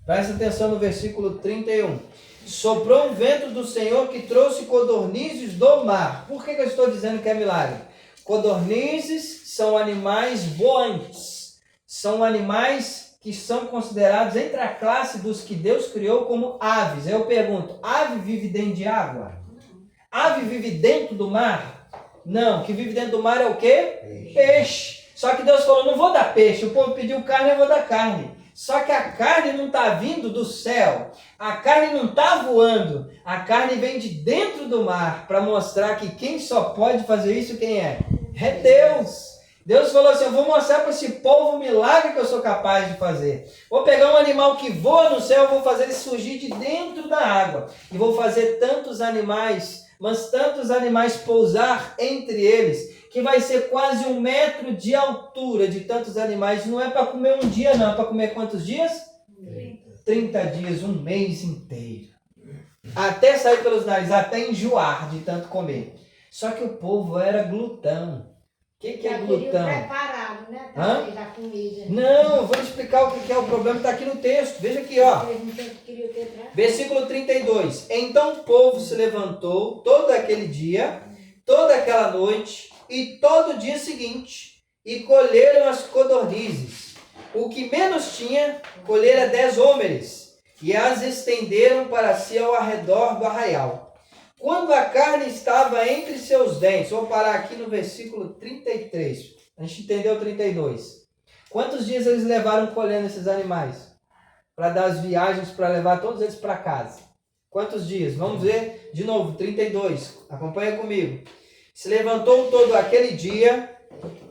Presta atenção no versículo 31. Soprou um vento do Senhor que trouxe codornizes do mar. Por que eu estou dizendo que é milagre? Codornizes são animais voantes. São animais que são considerados entre a classe dos que Deus criou como aves. Eu pergunto, ave vive dentro de água? Ave vive dentro do mar? Não, o que vive dentro do mar é o quê? Peixe. Só que Deus falou, não vou dar peixe. O povo pediu carne, eu vou dar carne. Só que a carne não está vindo do céu. A carne não está voando. A carne vem de dentro do mar para mostrar que quem só pode fazer isso, quem é? É Deus. Deus falou assim, eu vou mostrar para esse povo o milagre que eu sou capaz de fazer. Vou pegar um animal que voa no céu, vou fazer ele surgir de dentro da água. E vou fazer tantos animais, mas tantos animais pousar entre eles, que vai ser quase 1 metro de altura de tantos animais. Não é para comer um dia não, é para comer quantos dias? 30 dias, 1 mês inteiro. Até sair pelos narizes, até enjoar de tanto comer. Só que o povo era glutão. O que é glutão? Preparado, né? Da comida. Não, eu vou explicar o que é o problema, está aqui no texto. Veja aqui, ó. Versículo 32. Então o povo se levantou todo aquele dia, toda aquela noite e todo o dia seguinte, e colheram as codornizes. O que menos tinha, colhera 10 homeres, e as estenderam para si ao arredor do arraial. Quando a carne estava entre seus dentes, vou parar aqui no versículo 33, a gente entendeu 32. Quantos dias eles levaram colhendo esses animais? Para dar as viagens, para levar todos eles para casa. Quantos dias? Vamos ver de novo, 32, acompanha comigo. Se levantou todo aquele dia,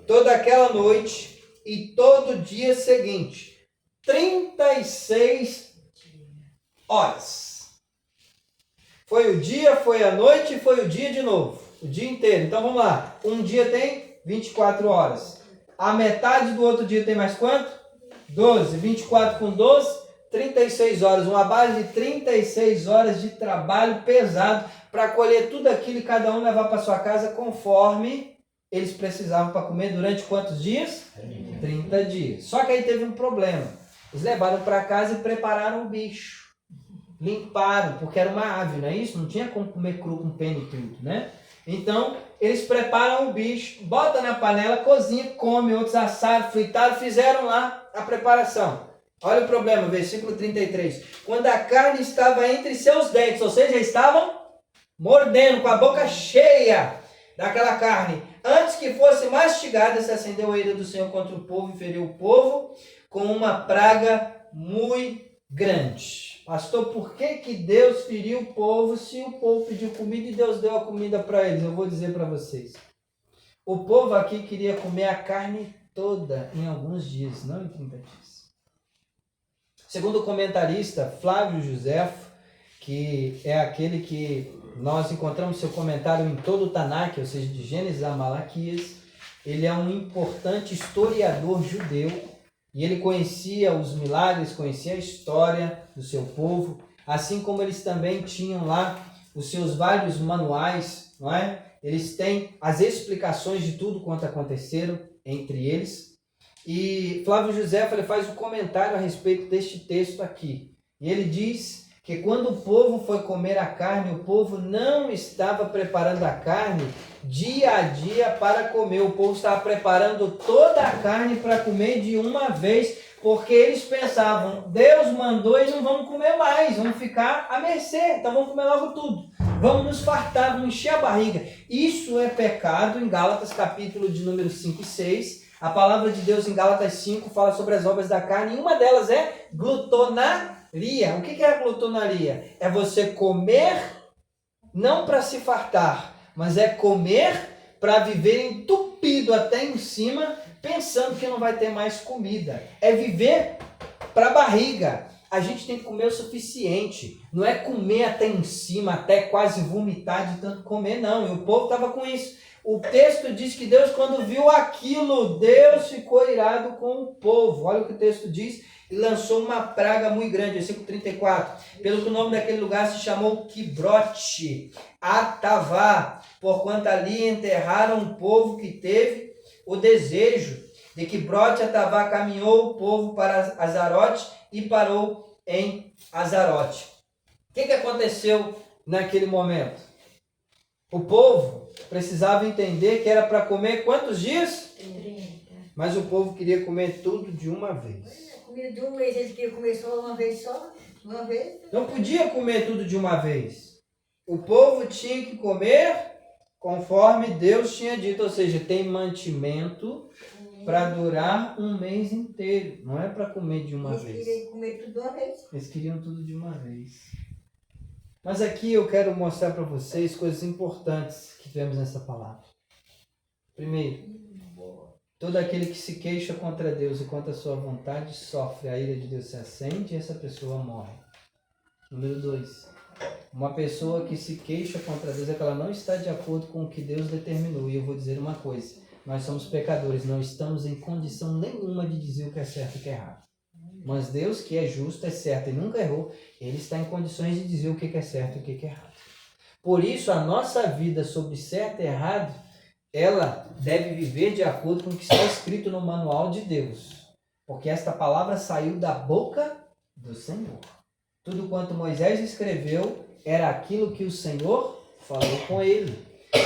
toda aquela noite, e todo dia seguinte. 36 horas. Foi o dia, foi a noite e foi o dia de novo. O dia inteiro. Então vamos lá. Um dia tem 24 horas. A metade do outro dia tem mais quanto? 12. 24 com 12, 36 horas. Uma base de 36 horas de trabalho pesado para colher tudo aquilo e cada um levar para sua casa conforme eles precisavam para comer durante quantos dias? 30 dias. Só que aí teve um problema. Eles levaram para casa e prepararam o bicho. Limparam, porque era uma ave, não é isso? Não tinha como comer cru com pena e tudo, né? Então, eles preparam o bicho, botam na panela, cozinha, come, outros assaram, fritaram, fizeram lá a preparação. Olha o problema, versículo 33. Quando a carne estava entre seus dentes, ou seja, estavam mordendo, com a boca cheia daquela carne, antes que fosse mastigada, se acendeu a ira do Senhor contra o povo e feriu o povo com uma praga muito grande. Pastor, por que Deus feriu o povo se o povo pediu comida e Deus deu a comida para eles? Eu vou dizer para vocês. O povo aqui queria comer a carne toda em alguns dias, não em 30 dias. Segundo o comentarista Flávio Josefo, que é aquele que nós encontramos seu comentário em todo o Tanakh, ou seja, de Gênesis a Malaquias, ele é um importante historiador judeu. E ele conhecia os milagres, conhecia a história do seu povo, assim como eles também tinham lá os seus vários manuais, não é? Eles têm as explicações de tudo quanto aconteceram entre eles. E Flávio José ele faz um comentário a respeito deste texto aqui. E ele diz que quando o povo foi comer a carne, o povo não estava preparando a carne dia a dia para comer. O povo estava preparando toda a carne para comer de uma vez, porque eles pensavam, Deus mandou e não vamos comer mais, vamos ficar à mercê, então vamos comer logo tudo. Vamos nos fartar, vamos encher a barriga. Isso é pecado em Gálatas capítulo de número 5 e 6. A palavra de Deus em Gálatas 5 fala sobre as obras da carne e uma delas é glutonaria. O que é a glutonaria? É você comer não para se fartar, mas é comer para viver entupido até em cima, pensando que não vai ter mais comida. É viver para a barriga. A gente tem que comer o suficiente. Não é comer até em cima, até quase vomitar de tanto comer, não. E o povo estava com isso. O texto diz que Deus, quando viu aquilo, Deus ficou irado com o povo. Olha o que o texto diz. E lançou uma praga muito grande. Versículo 34. Pelo que o nome daquele lugar se chamou Kibrote Atavá, porquanto ali enterraram um povo que teve o desejo de Kibrote Atavá. Caminhou o povo para Azarote e parou em Azarote. O que aconteceu naquele momento? O povo precisava entender que era para comer quantos dias? 30. Mas o povo queria comer tudo de uma vez. Comida de um mês, eles queriam comer só uma vez só. Uma vez. Não podia comer tudo de uma vez. O povo tinha que comer conforme Deus tinha dito. Ou seja, tem mantimento para durar um mês inteiro. Não é para comer de uma vez. Eles queriam comer tudo de uma vez. Eles queriam tudo de uma vez. Mas aqui eu quero mostrar para vocês coisas importantes que vemos nessa palavra. Primeiro, todo aquele que se queixa contra Deus e contra a sua vontade sofre, a ira de Deus se acende e essa pessoa morre. Número 2, uma pessoa que se queixa contra Deus é que ela não está de acordo com o que Deus determinou. E eu vou dizer uma coisa, nós somos pecadores, não estamos em condição nenhuma de dizer o que é certo e o que é errado. Mas Deus, que é justo, é certo e nunca errou, Ele está em condições de dizer o que é certo e o que é errado. Por isso, a nossa vida sobre certo e errado, ela deve viver de acordo com o que está escrito no manual de Deus. Porque esta palavra saiu da boca do Senhor. Tudo quanto Moisés escreveu era aquilo que o Senhor falou com ele.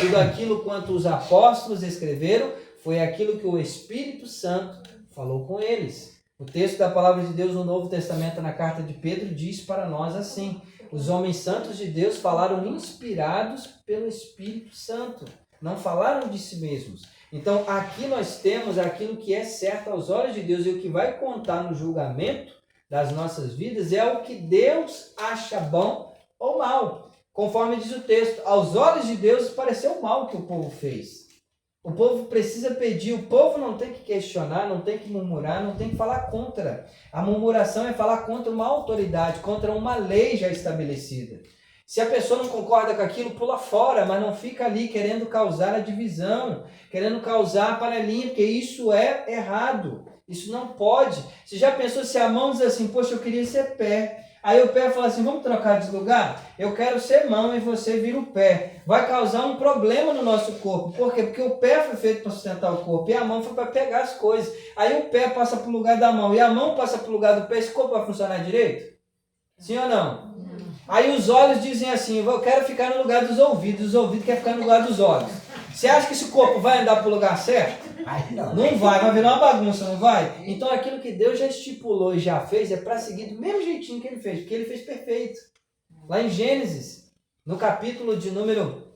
Tudo aquilo quanto os apóstolos escreveram foi aquilo que o Espírito Santo falou com eles. O texto da palavra de Deus no Novo Testamento, na carta de Pedro, diz para nós assim: os homens santos de Deus falaram inspirados pelo Espírito Santo. Não falaram de si mesmos. Então, aqui nós temos aquilo que é certo aos olhos de Deus, e o que vai contar no julgamento das nossas vidas é o que Deus acha bom ou mal. Conforme diz o texto, aos olhos de Deus pareceu mal o que o povo fez. O povo precisa pedir, o povo não tem que questionar, não tem que murmurar, não tem que falar contra. A murmuração é falar contra uma autoridade, contra uma lei já estabelecida. Se a pessoa não concorda com aquilo, pula fora, mas não fica ali querendo causar a divisão, querendo causar a panelinha, porque isso é errado. Isso não pode. Você já pensou se a mão diz assim, poxa, eu queria ser pé. Aí o pé fala assim, vamos trocar de lugar? Eu quero ser mão e você vira o pé. Vai causar um problema no nosso corpo. Por quê? Porque o pé foi feito para sustentar o corpo e a mão foi para pegar as coisas. Aí o pé passa para o lugar da mão e a mão passa para o lugar do pé. Esse corpo vai funcionar direito? Sim ou não? Aí os olhos dizem assim, eu quero ficar no lugar dos ouvidos. Os ouvidos querem ficar no lugar dos olhos. Você acha que esse corpo vai andar para o lugar certo? Não vai virar uma bagunça, não vai? Então aquilo que Deus já estipulou e já fez é para seguir do mesmo jeitinho que ele fez, porque ele fez perfeito. Lá em Gênesis, no capítulo de número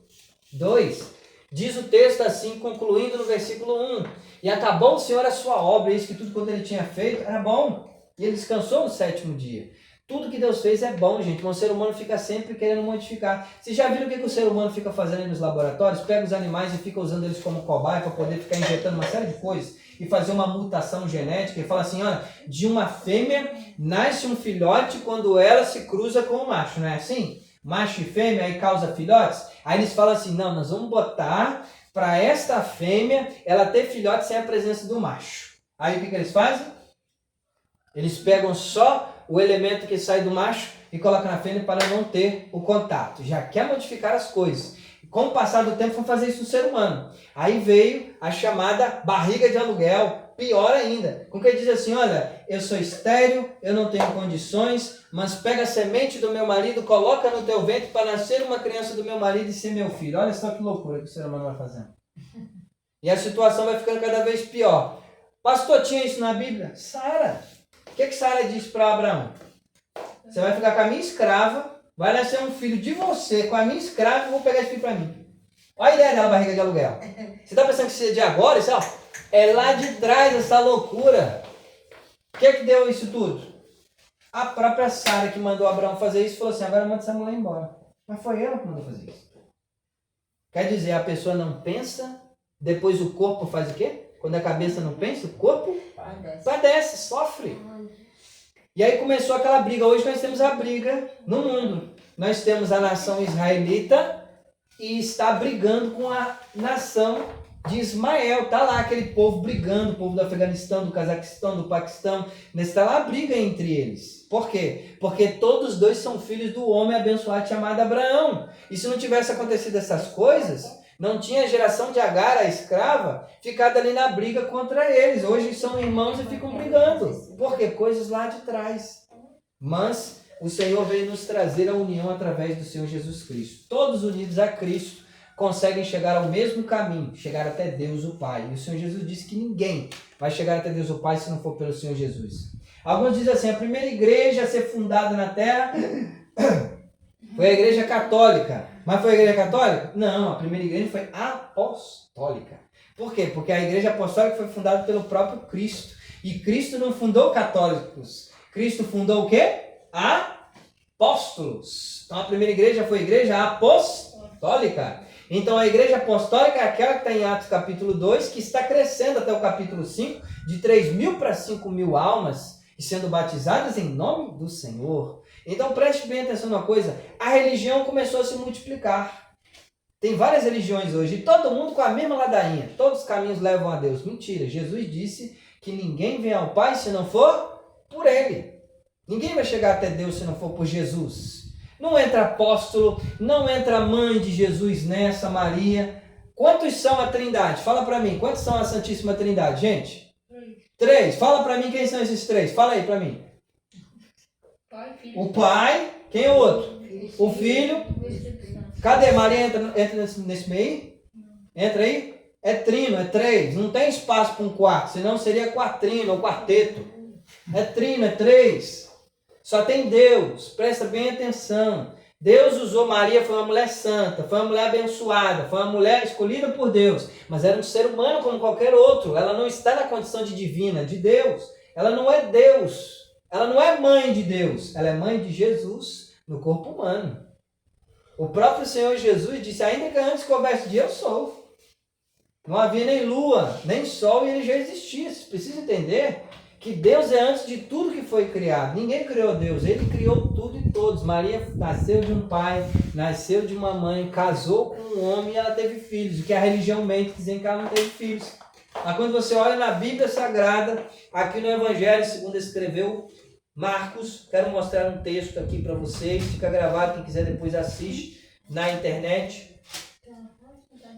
2, diz o texto assim, concluindo no versículo 1, e acabou o Senhor a sua obra, isso que tudo quanto ele tinha feito era bom, e ele descansou no 7º dia. Tudo que Deus fez é bom, gente, mas o ser humano fica sempre querendo modificar. Vocês já viram o que o ser humano fica fazendo aí nos laboratórios? Pega os animais e fica usando eles como cobaia para poder ficar injetando uma série de coisas e fazer uma mutação genética e fala assim, olha, de uma fêmea nasce um filhote quando ela se cruza com o macho, não é assim? Macho e fêmea aí causa filhotes? Aí eles falam assim, não, nós vamos botar para esta fêmea ela ter filhote sem a presença do macho. Aí o que eles fazem? Eles pegam só o elemento que sai do macho e colocam na fêmea para não ter o contato. Já quer modificar as coisas. Com o passar do tempo, vão fazer isso no ser humano. Aí veio a chamada barriga de aluguel, pior ainda. Com quem diz assim, olha, eu sou estéril, eu não tenho condições, mas pega a semente do meu marido, coloca no teu ventre para nascer uma criança do meu marido e ser meu filho. Olha só que loucura que o ser humano vai fazendo. E a situação vai ficando cada vez pior. Pastor, tinha isso na Bíblia? Sara. O que Sara disse para Abraão? Você vai ficar com a minha escrava, vai nascer um filho de você com a minha escrava e vou pegar esse filho para mim. Olha a ideia dela, barriga de aluguel. Você está pensando que isso é de agora? Isso é lá de trás, essa loucura. O que deu isso tudo? A própria Sara que mandou Abraão fazer isso falou assim, agora manda essa mulher embora. Mas foi ela que mandou fazer isso. Quer dizer, a pessoa não pensa, depois o corpo faz o quê? Quando a cabeça não pensa, o corpo padece, sofre. E aí começou aquela briga. Hoje nós temos a briga no mundo. Nós temos a nação israelita e está brigando com a nação de Ismael. Está lá aquele povo brigando, o povo do Afeganistão, do Cazaquistão, do Paquistão. Está lá a briga entre eles. Por quê? Porque todos dois são filhos do homem abençoado chamado Abraão. E se não tivesse acontecido essas coisas, não tinha a geração de Agar, a escrava, ficado ali na briga contra eles. Hoje são irmãos e ficam brigando. Por quê? Coisas lá de trás. Mas o Senhor veio nos trazer a união através do Senhor Jesus Cristo. Todos unidos a Cristo conseguem chegar ao mesmo caminho, chegar até Deus o Pai. E o Senhor Jesus disse que ninguém vai chegar até Deus o Pai se não for pelo Senhor Jesus. Alguns dizem assim, a primeira igreja a ser fundada na terra foi a igreja católica. Mas foi a igreja católica? Não, a primeira igreja foi apostólica. Por quê? Porque a igreja apostólica foi fundada pelo próprio Cristo. E Cristo não fundou católicos. Cristo fundou o quê? Apóstolos. Então a primeira igreja foi a igreja apostólica. Então a igreja apostólica é aquela que está em Atos capítulo 2, que está crescendo até o capítulo 5, de 3.000 para 5.000 almas, e sendo batizadas em nome do Senhor. Então preste bem atenção numa coisa, a religião começou a se multiplicar. Tem várias religiões hoje, e todo mundo com a mesma ladainha. Todos os caminhos levam a Deus. Mentira, Jesus disse que ninguém vem ao Pai se não for por Ele. Ninguém vai chegar até Deus se não for por Jesus. Não entra apóstolo, não entra mãe de Jesus nessa, Maria. Quantos são a Trindade? Fala para mim, quantos são a Santíssima Trindade, gente? 3. Fala para mim quem são esses 3. Fala aí para mim. O Pai, quem é o outro? O Filho. Cadê? Maria entra nesse meio? Entra aí? É trino, é 3. Não tem espaço para um quarto, senão seria quatrino ou quarteto. É trino, é 3. Só tem Deus, presta bem atenção. Deus usou Maria, foi uma mulher santa, foi uma mulher abençoada, foi uma mulher escolhida por Deus, mas era um ser humano como qualquer outro. Ela não está na condição de divina, de Deus. Ela não é Deus. Ela não é mãe de Deus. Ela é mãe de Jesus no corpo humano. O próprio Senhor Jesus disse, ainda que antes que houvesse dia, eu sou. Não havia nem lua, nem sol, e ele já existia. Você precisa entender que Deus é antes de tudo que foi criado. Ninguém criou Deus, ele criou tudo e todos. Maria nasceu de um pai, nasceu de uma mãe, casou com um homem e ela teve filhos. O que a religião mente, dizendo que ela não teve filhos. Mas quando você olha na Bíblia Sagrada, aqui no Evangelho, segundo escreveu Marcos, quero mostrar um texto aqui para vocês, fica gravado, quem quiser depois assiste na internet.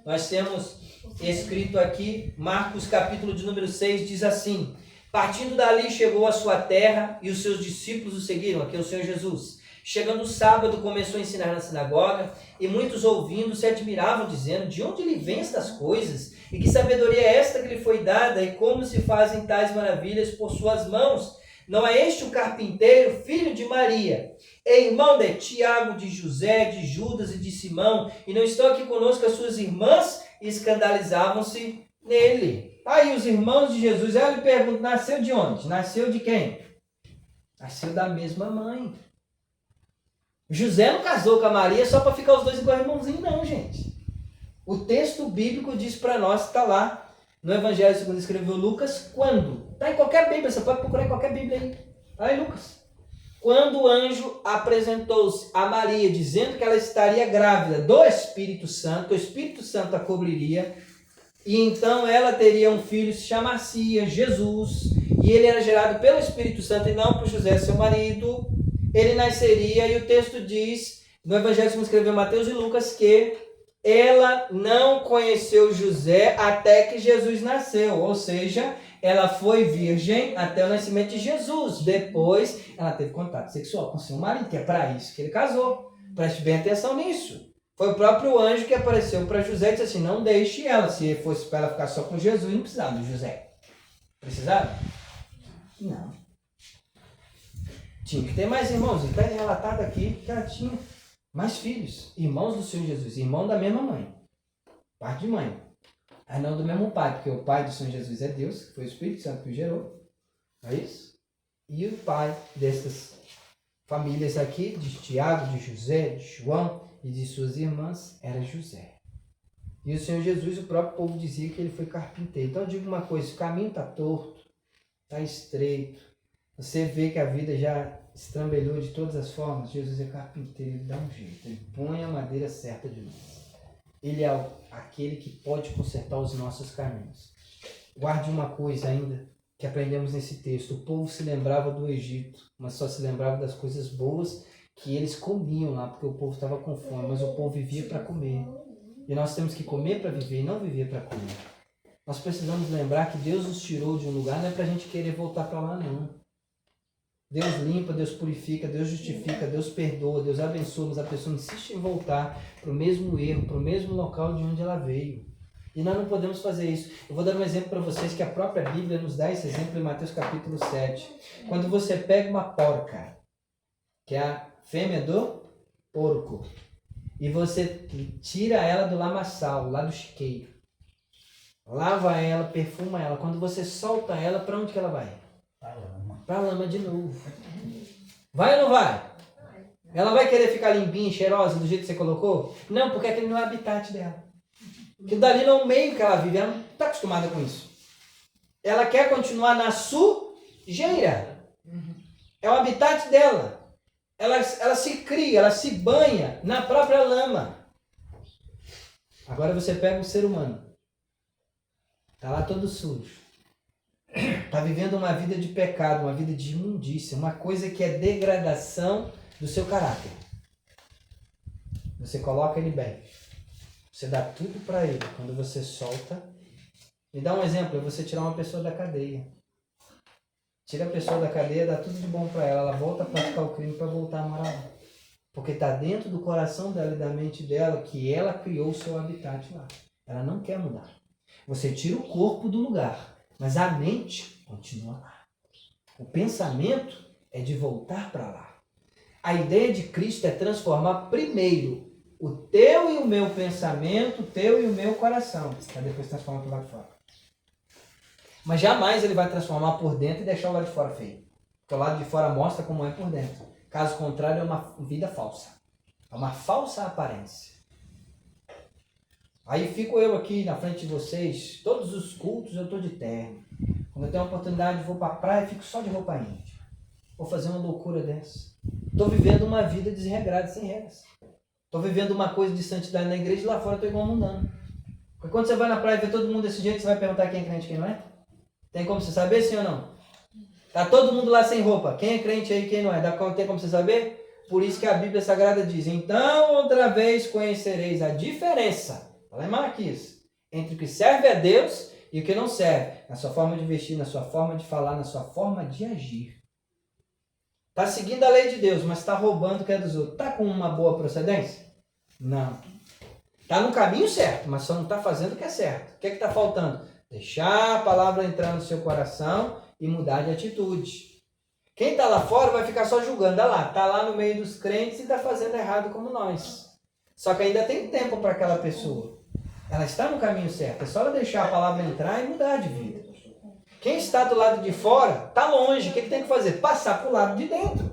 Nós temos escrito aqui, Marcos capítulo de número 6, diz assim: partindo dali chegou à sua terra e os seus discípulos o seguiram, aqui é o Senhor Jesus. Chegando o sábado, começou a ensinar na sinagoga, e muitos ouvindo se admiravam, dizendo: de onde lhe vêm estas coisas? E que sabedoria é esta que lhe foi dada? E como se fazem tais maravilhas por suas mãos? Não é este o carpinteiro, filho de Maria, e irmão de Tiago, de José, de Judas e de Simão? E não estão aqui conosco as suas irmãs? E escandalizavam-se nele. Aí os irmãos de Jesus, ela lhe pergunta: nasceu de onde? Nasceu de quem? Nasceu da mesma mãe. José não casou com a Maria só para ficar os dois igual irmãozinho, não, gente. O texto bíblico diz para nós, está lá no Evangelho segundo escreveu Lucas, quando? Está em qualquer Bíblia, você pode procurar em qualquer Bíblia aí. Está em Lucas. Quando o anjo apresentou-se a Maria, dizendo que ela estaria grávida do Espírito Santo, o Espírito Santo a cobriria, e então ela teria um filho, se chamaria Jesus, e ele era gerado pelo Espírito Santo e não por José, seu marido. Ele nasceria, e o texto diz, no Evangelho como escreveu Mateus e Lucas, que ela não conheceu José até que Jesus nasceu, ou seja, ela foi virgem até o nascimento de Jesus. Depois, ela teve contato sexual com seu marido, que é para isso que ele casou. Preste bem atenção nisso. Foi o próprio anjo que apareceu para José e disse assim: não deixe ela. Se fosse para ela ficar só com Jesus, não precisava de José. Precisava? Não. Tinha que ter mais irmãos. Está relatado aqui que ela tinha mais filhos, irmãos do Senhor Jesus, irmão da mesma mãe, parte de mãe, mas não do mesmo pai, porque o pai do Senhor Jesus é Deus, que foi o Espírito Santo que o gerou, não é isso? E o pai dessas famílias aqui, de Tiago, de José, de João e de suas irmãs, era José. E o Senhor Jesus, o próprio povo dizia que ele foi carpinteiro. Então eu digo uma coisa: o caminho está torto, está estreito, você vê que a vida já estrambelhou de todas as formas. Jesus é carpinteiro, ele dá um jeito, ele põe a madeira certa de novo. Ele é aquele que pode consertar os nossos caminhos. Guarde uma coisa ainda que aprendemos nesse texto: o povo se lembrava do Egito, mas só se lembrava das coisas boas que eles comiam lá, porque o povo estava com fome, mas o povo vivia para comer. E nós temos que comer para viver e não viver para comer. Nós precisamos lembrar que Deus nos tirou de um lugar, não é para a gente querer voltar para lá, não. Deus limpa, Deus purifica, Deus justifica, Deus perdoa, Deus abençoa, mas a pessoa insiste em voltar para o mesmo erro, para o mesmo local de onde ela veio. E nós não podemos fazer isso. Eu vou dar um exemplo para vocês que a própria Bíblia nos dá esse exemplo em Mateus capítulo 7. Quando você pega uma porca, que é a fêmea do porco, e você tira ela do lamaçal, lá do chiqueiro, lava ela, perfuma ela, quando você solta ela, para onde que ela vai? Para a lama de novo. Vai ou não vai? Ela vai querer ficar limpinha, cheirosa, do jeito que você colocou? Não, porque aquele não é o habitat dela. Porque dali não é o meio que ela vive, ela não está acostumada com isso. Ela quer continuar na sujeira. É o habitat dela. Ela se cria, ela se banha na própria lama. Agora você pega um ser humano. Está lá todo sujo. Está vivendo uma vida de pecado, uma vida de imundícia, uma coisa que é degradação do seu caráter. Você coloca ele bem. Você dá tudo para ele. Quando você solta... Me dá um exemplo, é você tirar uma pessoa da cadeia. Tira a pessoa da cadeia, dá tudo de bom para ela. Ela volta a praticar o crime para voltar a morar lá. Porque está dentro do coração dela e da mente dela que ela criou o seu habitat lá. Ela não quer mudar. Você tira o corpo do lugar. Mas a mente continua lá. O pensamento é de voltar para lá. A ideia de Cristo é transformar primeiro o teu e o meu pensamento, o teu e o meu coração, para depois transformar para o lado de fora. Mas jamais ele vai transformar por dentro e deixar o lado de fora feio. Porque o lado de fora mostra como é por dentro. Caso contrário, é uma vida falsa. É uma falsa aparência. Aí fico eu aqui na frente de vocês, todos os cultos eu estou de terno. Quando eu tenho a oportunidade, vou para a praia e fico só de roupa íntima. Vou fazer uma loucura dessa. Estou vivendo uma vida desregrada, sem regras. Estou vivendo uma coisa de santidade na igreja e lá fora estou igual mundano. Porque quando você vai na praia e vê todo mundo desse jeito, você vai perguntar quem é crente e quem não é? Tem como você saber, sim ou não? Tá todo mundo lá sem roupa. Quem é crente aí e quem não é? Tem como você saber? Por isso que a Bíblia Sagrada diz: então outra vez conhecereis a diferença, lá em Malaquias, entre o que serve a Deus e o que não serve. Na sua forma de vestir, na sua forma de falar, na sua forma de agir. Está seguindo a lei de Deus, mas está roubando o que é dos outros. Está com uma boa procedência? Não. Está no caminho certo, mas só não está fazendo o que é certo. O que é que está faltando? Deixar a palavra entrar no seu coração e mudar de atitude. Quem está lá fora vai ficar só julgando. Olha lá, está lá no meio dos crentes e está fazendo errado como nós. Só que ainda tem tempo para aquela pessoa. Ela está no caminho certo. É só ela deixar a palavra entrar e mudar de vida. Quem está do lado de fora está longe. O que tem que fazer? Passar para o lado de dentro.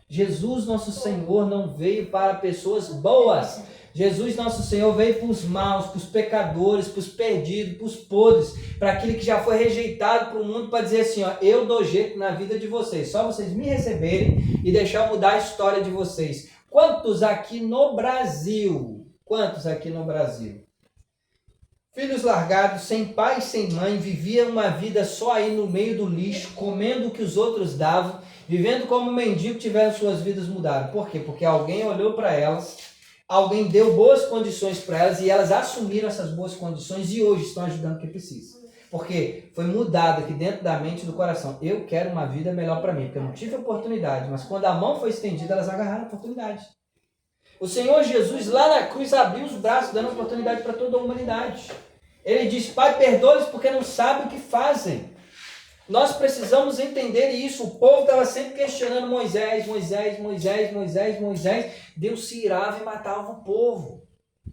Jesus, nosso Senhor, não veio para pessoas boas. Jesus, nosso Senhor, veio para os maus, para os pecadores, para os perdidos, para os podres, para aquele que já foi rejeitado para o mundo, para dizer assim, ó, eu dou jeito na vida de vocês. Só vocês me receberem e deixar eu mudar a história de vocês. Quantos aqui no Brasil? Quantos aqui no Brasil? Filhos largados, sem pai e sem mãe, viviam uma vida só aí no meio do lixo, comendo o que os outros davam, vivendo como mendigo, tiveram suas vidas mudadas. Por quê? Porque alguém olhou para elas, alguém deu boas condições para elas e elas assumiram essas boas condições e hoje estão ajudando o que precisa. Porque foi mudado aqui dentro da mente e do coração. Eu quero uma vida melhor para mim, porque eu não tive oportunidade, mas quando a mão foi estendida, elas agarraram a oportunidade. O Senhor Jesus lá na cruz abriu os braços, dando oportunidade para toda a humanidade. Ele diz, Pai, perdoa-lhes porque não sabem o que fazem. Nós precisamos entender isso. O povo estava sempre questionando Moisés. Deus se irava e matava o povo.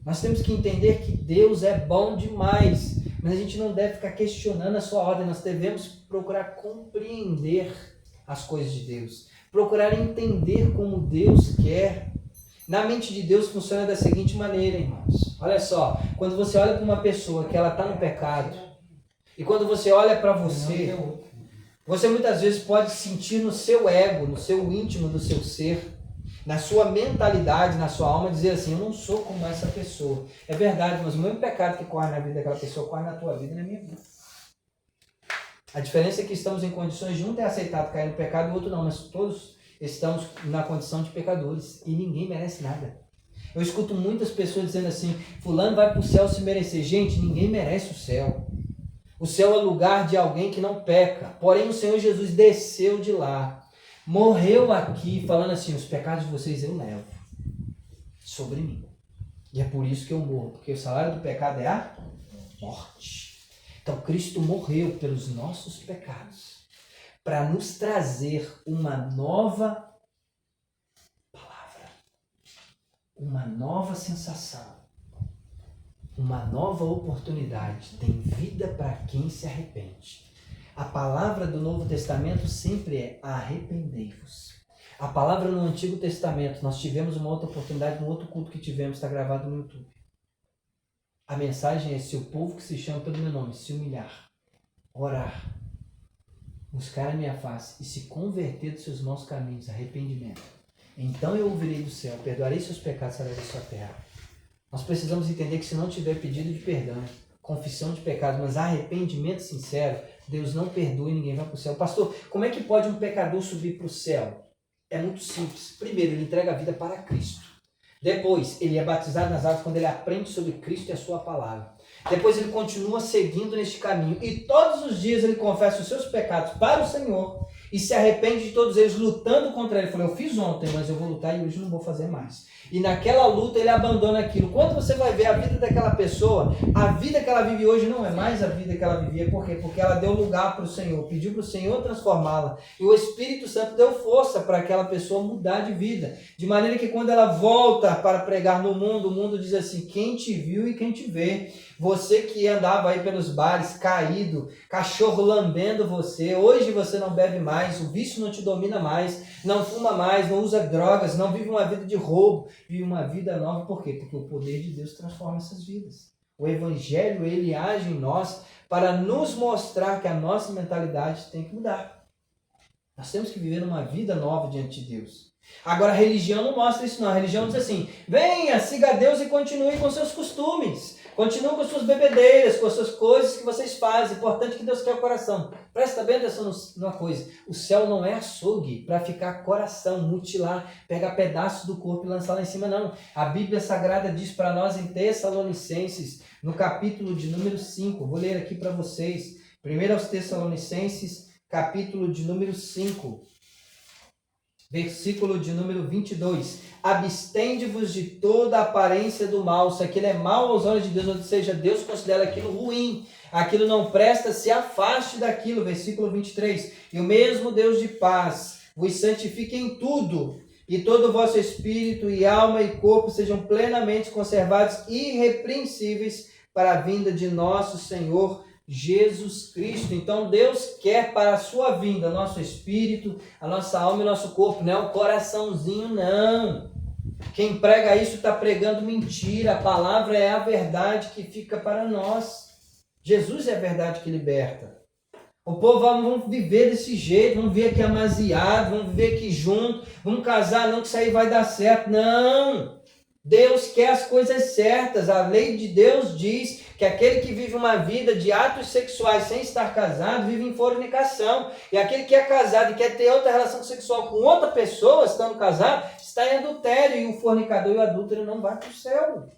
Nós temos que entender que Deus é bom demais. Mas a gente não deve ficar questionando a sua ordem. Nós devemos procurar compreender as coisas de Deus. Procurar entender como Deus quer. Na mente de Deus funciona da seguinte maneira, irmãos. Olha só, quando você olha para uma pessoa que ela está no pecado, e quando você olha para você, você muitas vezes pode sentir no seu ego, no seu íntimo do seu ser, na sua mentalidade, na sua alma, dizer assim, eu não sou como essa pessoa. É verdade, mas o mesmo pecado que corre na vida daquela pessoa, corre na tua vida e na minha vida. A diferença é que estamos em condições de um ter aceitado cair no pecado e o outro não, mas todos estamos na condição de pecadores e ninguém merece nada. Eu escuto muitas pessoas dizendo assim, fulano vai para o céu se merecer. Gente, ninguém merece o céu. O céu é lugar de alguém que não peca. Porém, o Senhor Jesus desceu de lá, morreu aqui, falando assim, os pecados de vocês eu levo sobre mim. E é por isso que eu morro, porque o salário do pecado é a morte. Então, Cristo morreu pelos nossos pecados, para nos trazer uma nova palavra, uma nova sensação, uma nova oportunidade. Tem vida para quem se arrepende. A palavra do Novo Testamento sempre é arrependei-vos. A palavra no Antigo Testamento, nós tivemos uma outra oportunidade, no outro culto que tivemos, está gravado no YouTube. A mensagem é, se o povo que se chama pelo meu nome se humilhar, orar, buscar a minha face e se converter dos seus maus caminhos, arrependimento, então eu ouvirei do céu, perdoarei seus pecados, sararei sua terra. Nós precisamos entender que se não tiver pedido de perdão, confissão de pecados, mas arrependimento sincero, Deus não perdoa e ninguém vai para o céu. Pastor, como é que pode um pecador subir para o céu? É muito simples. Primeiro, ele entrega a vida para Cristo. Depois, ele é batizado nas águas quando ele aprende sobre Cristo e a sua palavra. Depois ele continua seguindo neste caminho e todos os dias ele confessa os seus pecados para o Senhor e se arrepende de todos eles, lutando contra ele. Ele falou, eu fiz ontem, mas eu vou lutar e hoje não vou fazer mais. E naquela luta ele abandona aquilo. Quando você vai ver a vida daquela pessoa, a vida que ela vive hoje não é mais a vida que ela vivia. Por quê? Porque ela deu lugar para o Senhor, pediu para o Senhor transformá-la. E o Espírito Santo deu força para aquela pessoa mudar de vida. De maneira que quando ela volta para pregar no mundo, o mundo diz assim, quem te viu e quem te vê. Você que andava aí pelos bares, caído, cachorro lambendo você, hoje você não bebe mais, o vício não te domina mais, não fuma mais, não usa drogas, não vive uma vida de roubo, vive uma vida nova. Por quê? Porque o poder de Deus transforma essas vidas. O Evangelho, ele age em nós para nos mostrar que a nossa mentalidade tem que mudar. Nós temos que viver uma vida nova diante de Deus. Agora, a religião não mostra isso não. A religião diz assim, venha, siga Deus e continue com seus costumes. Continue com suas bebedeiras, com as suas coisas que vocês fazem. Importante que Deus quer o coração. Presta bem atenção numa coisa. O céu não é açougue para ficar coração, mutilar, pegar pedaços do corpo e lançar lá em cima, não. A Bíblia Sagrada diz para nós em Tessalonicenses, no capítulo de número 5. Vou ler aqui para vocês. 1 aos Tessalonicenses, capítulo de número 5. Versículo de número 22. Abstende-vos de toda aparência do mal. Se aquilo é mal aos olhos de Deus, ou seja, Deus considera aquilo ruim, aquilo não presta, se afaste daquilo. Versículo 23. E o mesmo Deus de paz vos santifique em tudo, e todo o vosso espírito e alma e corpo sejam plenamente conservados irrepreensíveis para a vinda de nosso Senhor Jesus Cristo. Então Deus quer para a sua vinda nosso espírito, a nossa alma e nosso corpo, não é um coraçãozinho não. Quem prega isso está pregando mentira. A palavra é a verdade que fica para nós. Jesus é a verdade que liberta. O povo vamos viver desse jeito, vamos viver aqui amaziado, vamos viver aqui junto, vamos casar não que isso aí vai dar certo. Não! Deus quer as coisas certas. A lei de Deus diz que aquele que vive uma vida de atos sexuais sem estar casado, vive em fornicação. E aquele que é casado e quer ter outra relação sexual com outra pessoa, estando casado, está em adultério. E o fornicador e o adúltero não vai para o céu.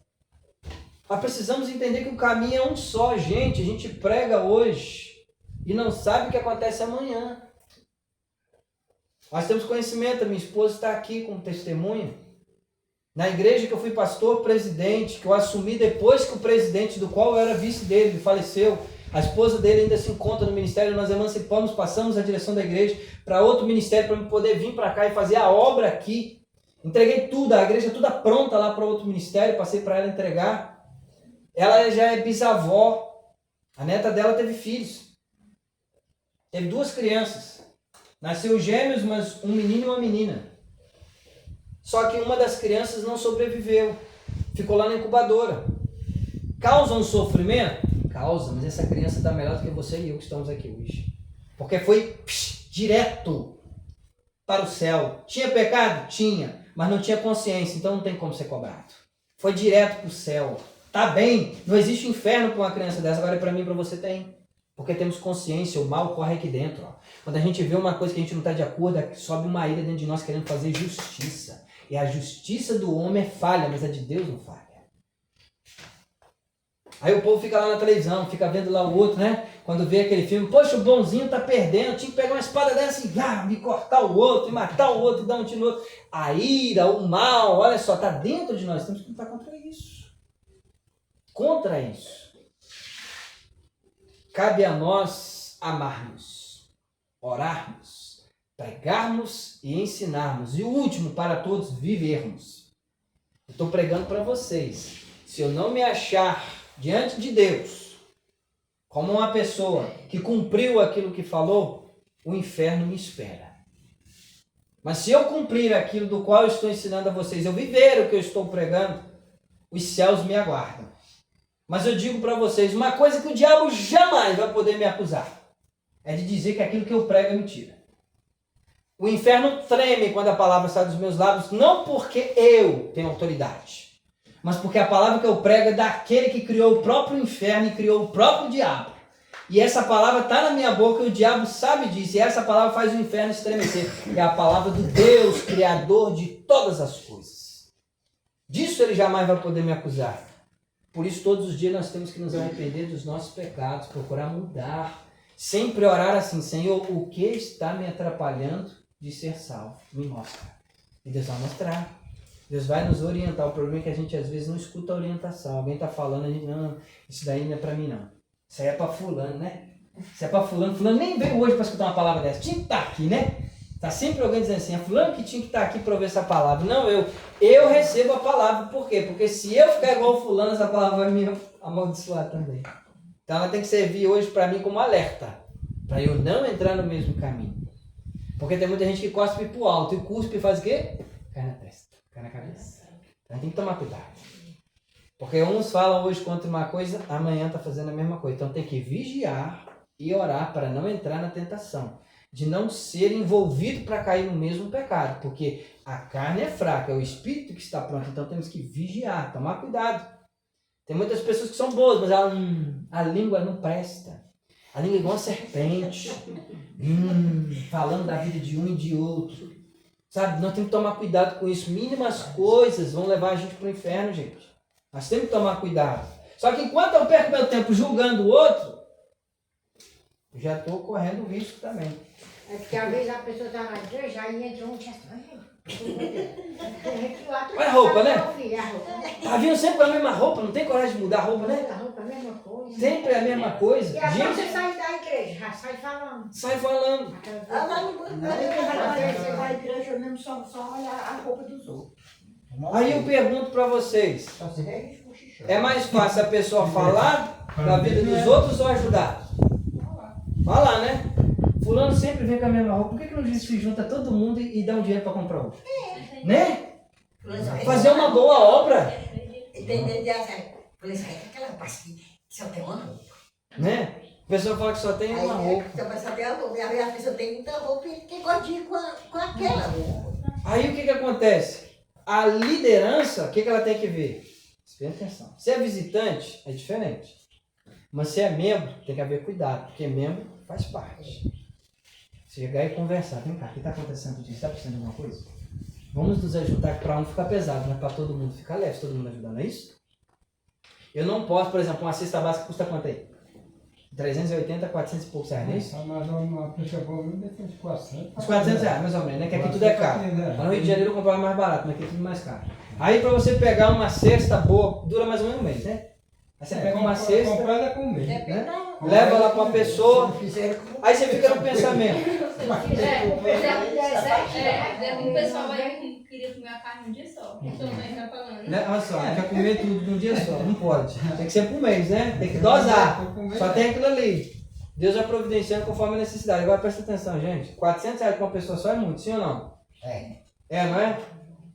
Nós precisamos entender que o caminho é um só, gente. A gente prega hoje e não sabe o que acontece amanhã. Nós temos conhecimento, a minha esposa está aqui como testemunha. Na igreja que eu fui pastor presidente, que eu assumi depois que o presidente, do qual eu era vice dele, faleceu, a esposa dele ainda se encontra no ministério, nós emancipamos, passamos a direção da igreja para outro ministério, para eu poder vir para cá e fazer a obra aqui. Entreguei tudo, a igreja toda pronta lá para outro ministério, passei para ela entregar. Ela já é bisavó, a neta dela teve filhos. Teve 2 crianças. Nasceu gêmeos, mas um menino e uma menina. Só que uma das crianças não sobreviveu. Ficou lá na incubadora. Causa um sofrimento? Causa, mas essa criança está melhor do que você e eu que estamos aqui hoje. Porque foi direto para o céu. Tinha pecado? Tinha. Mas não tinha consciência, então não tem como ser cobrado. Foi direto para o céu. Tá bem, não existe inferno para uma criança dessa. Agora para mim e para você tem. Porque temos consciência, o mal corre aqui dentro. Ó. Quando a gente vê uma coisa que a gente não está de acordo, sobe uma ira dentro de nós querendo fazer justiça. E a justiça do homem é falha, mas a de Deus não falha. Aí o povo fica lá na televisão, fica vendo lá o outro, né? Quando vê aquele filme, poxa, o bonzinho tá perdendo, tinha que pegar uma espada dessa e cortar o outro, e matar o outro, e dar um tiro no outro. A ira, o mal, olha só, tá dentro de nós, temos que lutar contra isso. Contra isso. Cabe a nós amarmos, orarmos, pregarmos e ensinarmos. E o último, para todos, vivermos. Eu estou pregando para vocês. Se eu não me achar diante de Deus como uma pessoa que cumpriu aquilo que falou, o inferno me espera. Mas se eu cumprir aquilo do qual eu estou ensinando a vocês, eu viver o que eu estou pregando, os céus me aguardam. Mas eu digo para vocês, uma coisa que o diabo jamais vai poder me acusar, é de dizer que aquilo que eu prego é mentira. O inferno treme quando a palavra sai dos meus lábios, não porque eu tenho autoridade, mas porque a palavra que eu prego é daquele que criou o próprio inferno e criou o próprio diabo. E essa palavra está na minha boca e o diabo sabe disso. E essa palavra faz o inferno estremecer. É a palavra do Deus, Criador de todas as coisas. Disso ele jamais vai poder me acusar. Por isso, todos os dias nós temos que nos arrepender dos nossos pecados, procurar mudar. Sempre orar assim, Senhor, o que está me atrapalhando de ser salvo? Me mostra. E Deus vai mostrar. Deus vai nos orientar. O problema é que a gente às vezes não escuta a orientação. Alguém está falando, a gente, não, isso daí não é para mim não. Isso aí é para fulano, né? Isso é para fulano. Fulano nem veio hoje para escutar uma palavra dessa. Tinha que estar aqui, né? Está sempre alguém dizendo assim, é fulano que tinha que estar aqui para ouvir essa palavra. Não, eu recebo a palavra. Por quê? Porque se eu ficar igual fulano, essa palavra vai me amaldiçoar também. Então ela tem que servir hoje para mim como alerta. Para eu não entrar no mesmo caminho. Porque tem muita gente que cospe para o alto. E o cuspe faz o quê? Cai na testa, cai na cabeça. Então tem que tomar cuidado. Porque uns falam hoje contra uma coisa, amanhã está fazendo a mesma coisa. Então tem que vigiar e orar para não entrar na tentação. De não ser envolvido para cair no mesmo pecado. Porque a carne é fraca, é o espírito que está pronto. Então temos que vigiar, tomar cuidado. Tem muitas pessoas que são boas, mas a língua não presta. A língua é igual uma serpente. Falando da vida de um e de outro. Sabe, nós temos que tomar cuidado com isso. Mínimas coisas vão levar a gente para o inferno, gente. Nós temos que tomar cuidado. Só que enquanto eu perco meu tempo julgando o outro, eu já estou correndo risco também. É porque às vezes a pessoa está na igreja, aí entra um e Olha a roupa, né? A roupa. Tá vindo sempre com a mesma roupa, não tem coragem de mudar a roupa, né? A roupa é a mesma coisa. Sempre a mesma coisa. E agora você Gente, sai da igreja, já sai falando. sai falando. Ah, lá no banco, Você vai à igreja mesmo, só olha a roupa dos outros. Aí eu pergunto para vocês, Só se rege com xixi. é mais fácil a pessoa falar da vida dos outros ou ajudar? Falar, né? Fulano sempre vem com a mesma roupa. Por que não se junta todo mundo e dá um dinheiro para comprar outra? Né? Fazer uma boa obra, Entendeu? Falei assim, aquela pastinha só tem uma roupa. né? A pessoa fala que só tem uma roupa. Só tem uma roupa. E a pessoa tem muita roupa e quem gosta de ir com aquela roupa. Aí o que acontece? A liderança, o que ela tem que ver? Presta atenção. Se é visitante, é diferente. Mas se é membro, tem que haver cuidado, porque membro faz parte. Chegar e conversar. Vem cá, o que está acontecendo? Você está precisando de alguma coisa? Vamos nos ajudar para um ficar pesado, mas para todo mundo ficar leve, todo mundo ajudando, é isso? Eu não posso, por exemplo, uma cesta básica custa quanto aí? 380, 400 e poucos reais, não é isso? Mas uma pessoa boa mesmo deve ter uns 400. Uns 400 reais, mais ou menos, né? Que aqui tudo é caro. Lá no Rio de Janeiro eu comprava mais barato, mas aqui é tudo mais caro. Aí para você pegar uma cesta boa, dura mais ou menos um mês, né? Aí você pega uma cesta, Comprada com medo. né? Leva lá para uma pessoa, aí você fica no pensamento. O pessoal vai que queria comer a carne um dia só. Então não está falando. Né? Olha só, quer comer tudo de um dia só, não pode. Tem que ser por mês, né? Tem que dosar. Só tem aquilo ali. Deus vai providenciando conforme a necessidade. Agora presta atenção, gente. 400 reais para uma pessoa só é muito, sim ou não? É, não é?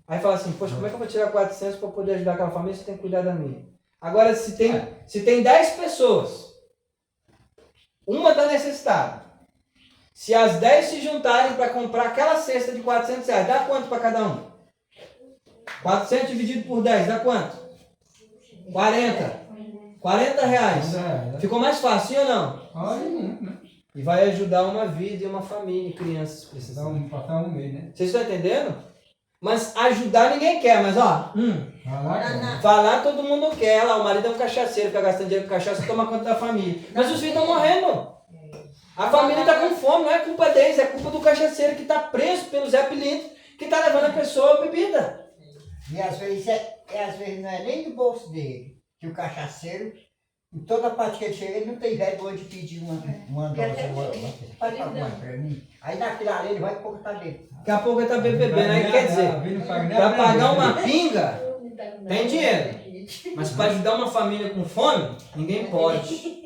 Aí fala assim, poxa, como é que eu vou tirar 400 para poder ajudar aquela família se tem que cuidar da minha? Agora, se tem 10 pessoas, uma está necessitada. Se as 10 se juntarem para comprar aquela cesta de 400 reais, dá quanto para cada um? 400 dividido por 10, dá quanto? 40. 40 reais. Ficou mais fácil, sim ou não? Olha, né? E vai ajudar uma vida e uma família e crianças precisando. Passar um mês, né? Vocês estão entendendo? Mas ajudar ninguém quer, mas ó, Vai falar todo mundo quer. Lá, o marido é um cachaceiro, fica gastando dinheiro com cachaça e toma conta da família. Mas os filhos estão morrendo. A família está com fome, não é culpa deles, é culpa do cachaceiro que está preso pelo Zé Pilinto, que está levando a pessoa a bebida. E às vezes não é nem do bolso dele, que o cachaceiro, em toda parte que ele chega, ele não tem vergonha de pedir uma dose, você pode pagar uma pra mim? Aí naquilo ali ele vai cortar dele. Daqui a pouco ele está bebendo, aí quer dizer, para pagar uma pinga, tem dinheiro. Mas para ajudar uma família com fome, ninguém pode.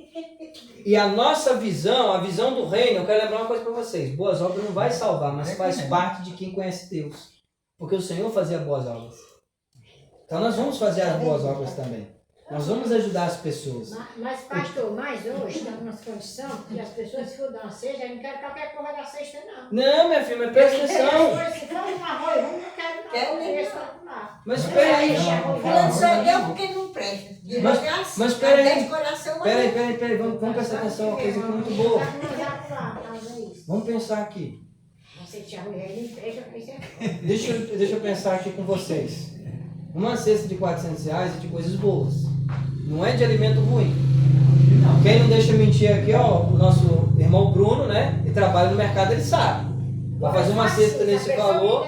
E a nossa visão, a visão do reino, eu quero lembrar uma coisa para vocês. Boas obras não vai salvar, mas faz parte de quem conhece Deus. Porque o Senhor fazia boas obras. Então nós vamos fazer as boas obras também. Nós vamos ajudar as pessoas. Mas pastor, mas hoje está numa condição que as pessoas que dão a cesta, eu não quero qualquer coisa da cesta, não. Não, minha filha, mas presta atenção. Se for um arroz, eu não quero não. Quero nem Mas espera aí. Fulano só deu porque não presta. Mas espera aí. Coração, Peraí, vamos prestar atenção, uma coisa muito boa. Talvez. Vamos pensar aqui. Você tinha mulher de empresa, eu pensei. Deixa eu pensar aqui com vocês. Uma cesta de 400 reais é de coisas boas. Não é de alimento ruim. Quem não deixa mentir aqui, ó, o nosso irmão Bruno, né? Que trabalha no mercado, ele sabe. Vai fazer uma cesta nesse valor.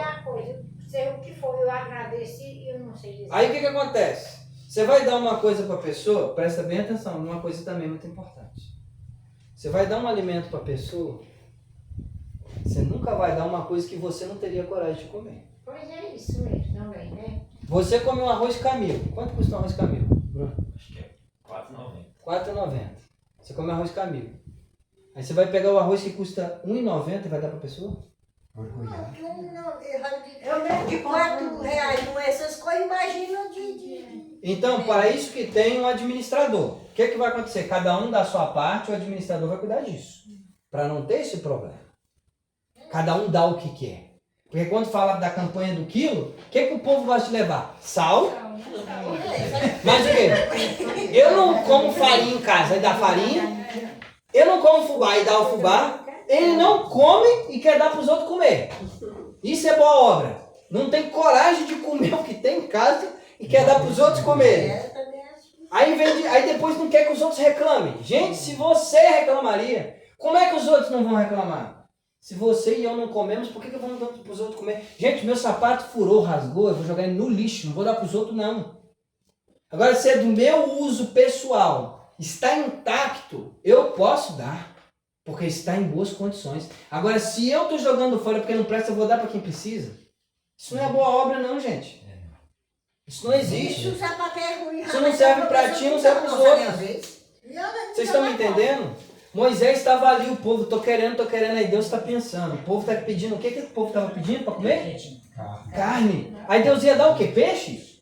Sei o que foi, eu agradeci e eu não sei dizer. Aí o que acontece? Você vai dar uma coisa para a pessoa, presta bem atenção, uma coisa também muito importante. Você vai dar um alimento para a pessoa, você nunca vai dar uma coisa que você não teria coragem de comer. Pois é isso mesmo também, né? Você come um arroz Camilo. Quanto custa um arroz Camilo? Acho que é 4,90. R$4,90. Você come arroz Camilo. Aí você vai pegar o arroz que custa R$1,90 e vai dar para a pessoa? Orgulhado. Eu mesmo de R$4, não é essas coisas, imagina de Então, para isso que tem um administrador. O que vai acontecer? Cada um dá a sua parte, o administrador vai cuidar disso. Para não ter esse problema. Cada um dá o que quer. Porque quando fala da campanha do quilo, o que o povo gosta de levar? Sal. Mas o quê? Eu não como farinha em casa, aí dá farinha. Eu não como fubá e dá o fubá. Ele não come e quer dar para os outros comer. Isso é boa obra. Não tem coragem de comer o que tem em casa e quer dar para os outros comerem. Aí depois não quer que os outros reclamem. Gente, se você reclamaria, como é que os outros não vão reclamar? Se você e eu não comemos, por que vamos dar para os outros comer? Gente, meu sapato furou, rasgou, eu vou jogar ele no lixo, não vou dar para os outros não. Agora, se é do meu uso pessoal, está intacto, eu posso dar. Porque está em boas condições. Agora, se eu estou jogando fora porque não presta, eu vou dar para quem precisa. Isso não é boa obra não, gente. Isso não existe. Isso não serve para ti, não serve para os outros. Vocês estão me entendendo? Moisés estava ali, o povo, tô querendo, aí Deus está pensando. O povo está pedindo, o que o povo estava pedindo para comer? Carne. Aí Deus ia dar o quê? Peixe?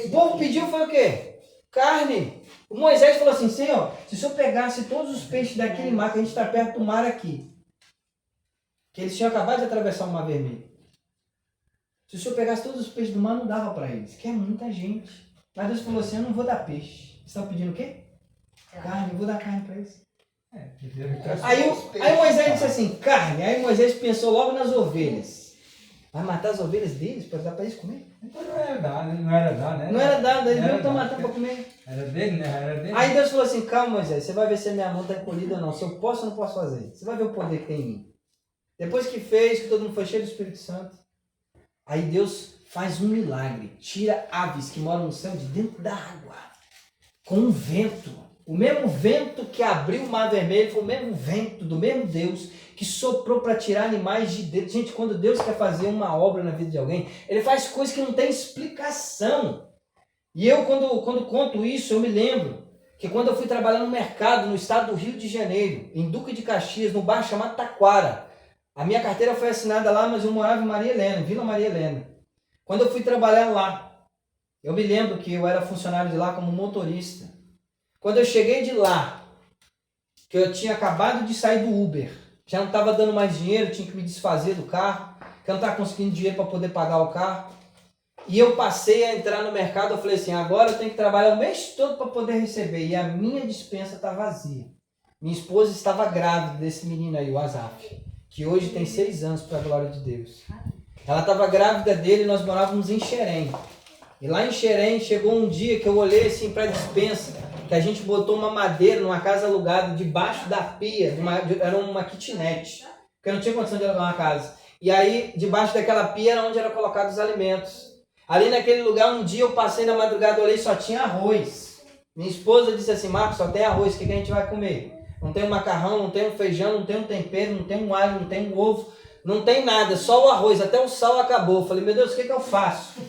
O povo pediu foi o quê? Carne. O Moisés falou assim, Senhor, se o Senhor pegasse todos os peixes daquele mar, que a gente está perto do mar aqui, que eles tinham acabado de atravessar o Mar Vermelho, se o Senhor pegasse todos os peixes do mar, não dava para eles, que é muita gente. Mas Deus falou assim, eu não vou dar peixe. Vocês estão pedindo o quê? Carne, eu vou dar carne para eles. Aí Moisés disse assim, carne. Aí Moisés pensou logo nas ovelhas. Vai matar as ovelhas deles para dar para eles comer? Não era dado, né? Não era dado, eles não estão matando para comer. Era dele, né? Era dele. Aí Deus falou assim, calma Moisés, você vai ver se a minha mão está encolhida ou não. Se eu posso ou não posso fazer. Você vai ver o poder que tem em mim. Depois que fez, que todo mundo foi cheio do Espírito Santo. Aí Deus faz um milagre. Tira aves que moram no céu de dentro da água. Com um vento. O mesmo vento que abriu o Mar Vermelho foi o mesmo vento do mesmo Deus que soprou para tirar animais de dentro. Gente, quando Deus quer fazer uma obra na vida de alguém, Ele faz coisas que não tem explicação. E eu, quando conto isso, eu me lembro que quando eu fui trabalhar no mercado no estado do Rio de Janeiro, em Duque de Caxias, no bairro chamado Taquara, a minha carteira foi assinada lá, mas eu morava em Maria Helena, Vila Maria Helena. Quando eu fui trabalhar lá, eu me lembro que eu era funcionário de lá como motorista. Quando eu cheguei de lá, que eu tinha acabado de sair do Uber, já não estava dando mais dinheiro, tinha que me desfazer do carro, que eu não estava conseguindo dinheiro para poder pagar o carro. E eu passei a entrar no mercado, eu falei assim, agora eu tenho que trabalhar o mês todo para poder receber. E a minha despensa está vazia. Minha esposa estava grávida desse menino aí, o Azaf, que hoje tem 6 anos, para a glória de Deus. Ela estava grávida dele e nós morávamos em Xerém. E lá em Xerém chegou um dia que eu olhei assim para a despensa, que a gente botou uma madeira numa casa alugada debaixo da pia, era uma kitnet, porque eu não tinha condição de alugar uma casa. E aí, debaixo daquela pia era onde eram colocados os alimentos. Ali naquele lugar, um dia eu passei na madrugada, olhei, só tinha arroz. Minha esposa disse assim, Marcos, só tem arroz, o que a gente vai comer? Não tem um macarrão, não tem um feijão, não tem um tempero, não tem um alho, não tem um ovo, não tem nada, só o arroz, até o sal acabou. Eu falei, meu Deus, o que eu faço?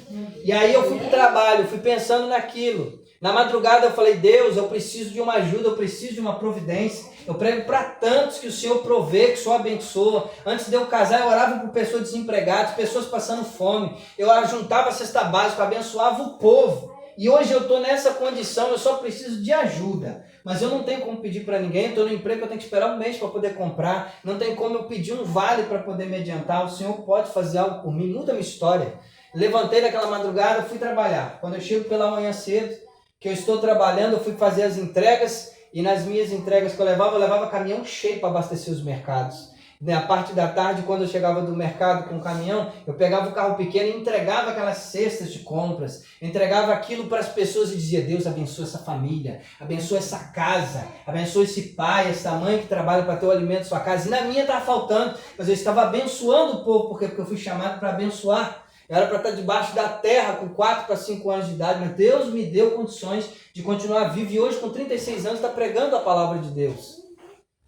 E aí eu fui para o trabalho, fui pensando naquilo. Na madrugada eu falei, Deus, eu preciso de uma ajuda, eu preciso de uma providência. Eu prego para tantos que o Senhor provê, que o Senhor abençoa. Antes de eu casar, eu orava por pessoas desempregadas, pessoas passando fome. Eu juntava a cesta básica, abençoava o povo. E hoje eu estou nessa condição, eu só preciso de ajuda. Mas eu não tenho como pedir para ninguém, eu estou no emprego, eu tenho que esperar um mês para poder comprar. Não tem como eu pedir um vale para poder me adiantar. O Senhor pode fazer algo por mim, muda a minha história. Levantei naquela madrugada, fui trabalhar. Quando eu chego pela manhã cedo, que eu estou trabalhando, eu fui fazer as entregas. E nas minhas entregas que eu levava caminhão cheio para abastecer os mercados. Na parte da tarde, quando eu chegava do mercado com o caminhão, eu pegava o carro pequeno e entregava aquelas cestas de compras, entregava aquilo para as pessoas e dizia, Deus abençoa essa família, abençoa essa casa, abençoa esse pai, essa mãe que trabalha para ter o alimento da sua casa. E na minha estava faltando, mas eu estava abençoando o povo, porque eu fui chamado para abençoar. Eu era para estar debaixo da terra com 4 para 5 anos de idade, mas Deus me deu condições de continuar vivo. E hoje, com 36 anos, está pregando a palavra de Deus.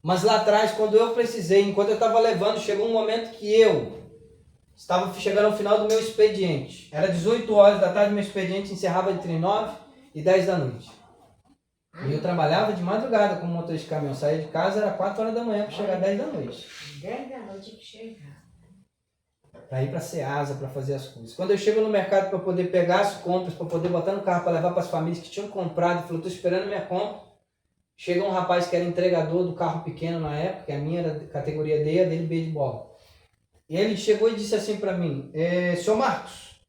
Mas lá atrás, quando eu precisei, enquanto eu estava levando, chegou um momento que eu estava chegando ao final do meu expediente. Era 18 horas da tarde, meu expediente encerrava entre 9 e 10 da noite. E eu trabalhava de madrugada como motorista de caminhão. Saía de casa, era 4 horas da manhã para chegar às 10 da noite. 10 da noite que chega. para ir para a Ceasa, para fazer as coisas. Quando eu chego no mercado para poder pegar as compras, para poder botar no carro para levar para as famílias que tinham comprado, eu falei, estou esperando minha compra. Chega um rapaz que era entregador do carro pequeno na época, que a minha era categoria D, a dele B de bola. E ele chegou e disse assim para mim, Senhor Marcos,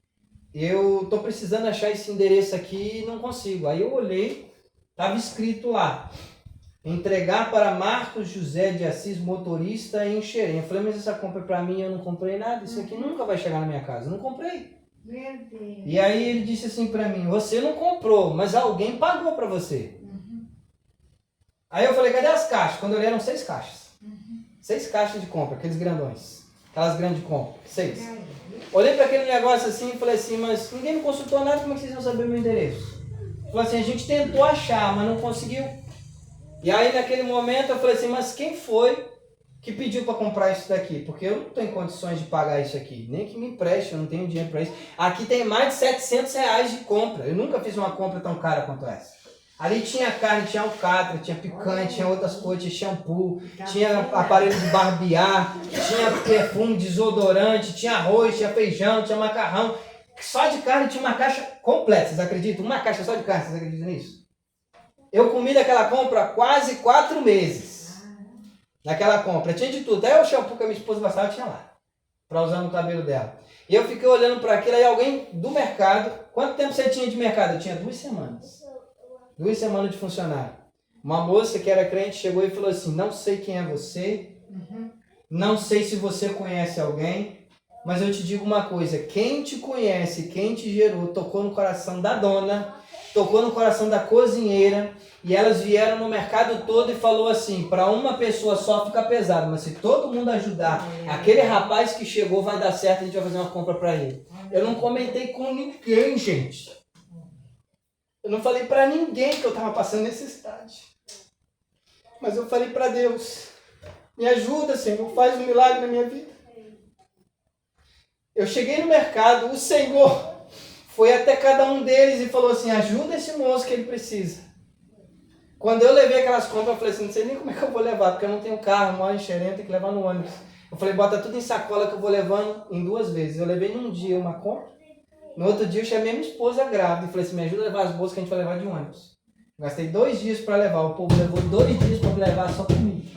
eu estou precisando achar esse endereço aqui e não consigo. Aí eu olhei, estava escrito lá, entregar para Marcos José de Assis, motorista em Xerém. Eu falei, mas essa compra é para mim, eu não comprei nada, isso aqui nunca vai chegar na minha casa. Eu não comprei. Meu Deus. E aí ele disse assim para mim, você não comprou, mas alguém pagou para você. Aí eu falei, cadê as caixas? Quando eu olhei, eram 6 caixas. 6 caixas de compra, aqueles grandões. Aquelas grandes compras, 6. Olhei para aquele negócio assim e falei assim, mas ninguém me consultou nada, como é que vocês vão saber o meu endereço? Falei assim, a gente tentou achar, mas não conseguiu. E aí naquele momento eu falei assim, mas quem foi que pediu para comprar isso daqui? Porque eu não tenho condições de pagar isso aqui, nem que me empreste, eu não tenho dinheiro para isso. Aqui tem mais de R$700 de compra, eu nunca fiz uma compra tão cara quanto essa. Ali tinha carne, tinha alcatra, tinha picanha, tinha outras coisas, tinha shampoo, tinha aparelho de barbear, tinha perfume, desodorante, tinha arroz, tinha feijão, tinha macarrão. Só de carne tinha uma caixa completa, vocês acreditam? Uma caixa só de carne, vocês acreditam nisso? Eu comi daquela compra quase 4 meses. Naquela compra, tinha de tudo. Até o shampoo que a minha esposa gostava tinha lá, para usar no cabelo dela. E eu fiquei olhando para aquilo, aí alguém do mercado, quanto tempo você tinha de mercado? Eu tinha 2 semanas. 2 semanas de funcionário. Uma moça que era crente chegou e falou assim, não sei quem é você, não sei se você conhece alguém, mas eu te digo uma coisa, quem te conhece, quem te gerou, tocou no coração da dona, tocou no coração da cozinheira, e elas vieram no mercado todo e falou assim, para uma pessoa só fica pesado, mas se todo mundo ajudar, aquele rapaz que chegou vai dar certo, a gente vai fazer uma compra para ele. Eu não comentei com ninguém, gente. Eu não falei para ninguém que eu estava passando necessidade. Mas eu falei para Deus, me ajuda, Senhor, faz um milagre na minha vida. Eu cheguei no mercado, o Senhor foi até cada um deles e falou assim, ajuda esse moço que ele precisa. Quando eu levei aquelas compras, eu falei assim, não sei nem como é que eu vou levar, porque eu não tenho carro, moro em Xerém, tenho que levar no ônibus. Eu falei, bota tudo em sacola que eu vou levando em 2 vezes. Eu levei num dia uma compra, no outro dia eu chamei minha esposa grávida e falei assim, me ajuda a levar as bolsas que a gente vai levar de ônibus. Gastei 2 dias para levar, o povo levou 2 dias para levar só comida.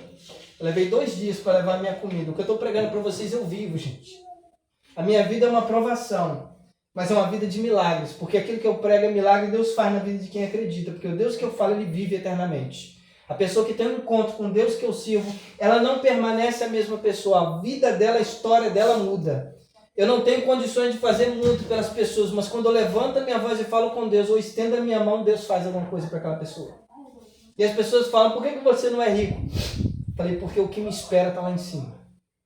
Eu levei 2 dias para levar a minha comida. O que eu estou pregando para vocês eu vivo, gente. A minha vida é uma provação, mas é uma vida de milagres, porque aquilo que eu prego é milagre, Deus faz na vida de quem acredita, porque o Deus que eu falo, Ele vive eternamente. A pessoa que tem um encontro com Deus que eu sirvo, ela não permanece a mesma pessoa, a vida dela, a história dela muda. Eu não tenho condições de fazer muito pelas pessoas, mas quando eu levanto a minha voz e falo com Deus, ou estendo a minha mão, Deus faz alguma coisa para aquela pessoa. E as pessoas falam, por que você não é rico? Falei, porque o que me espera está lá em cima.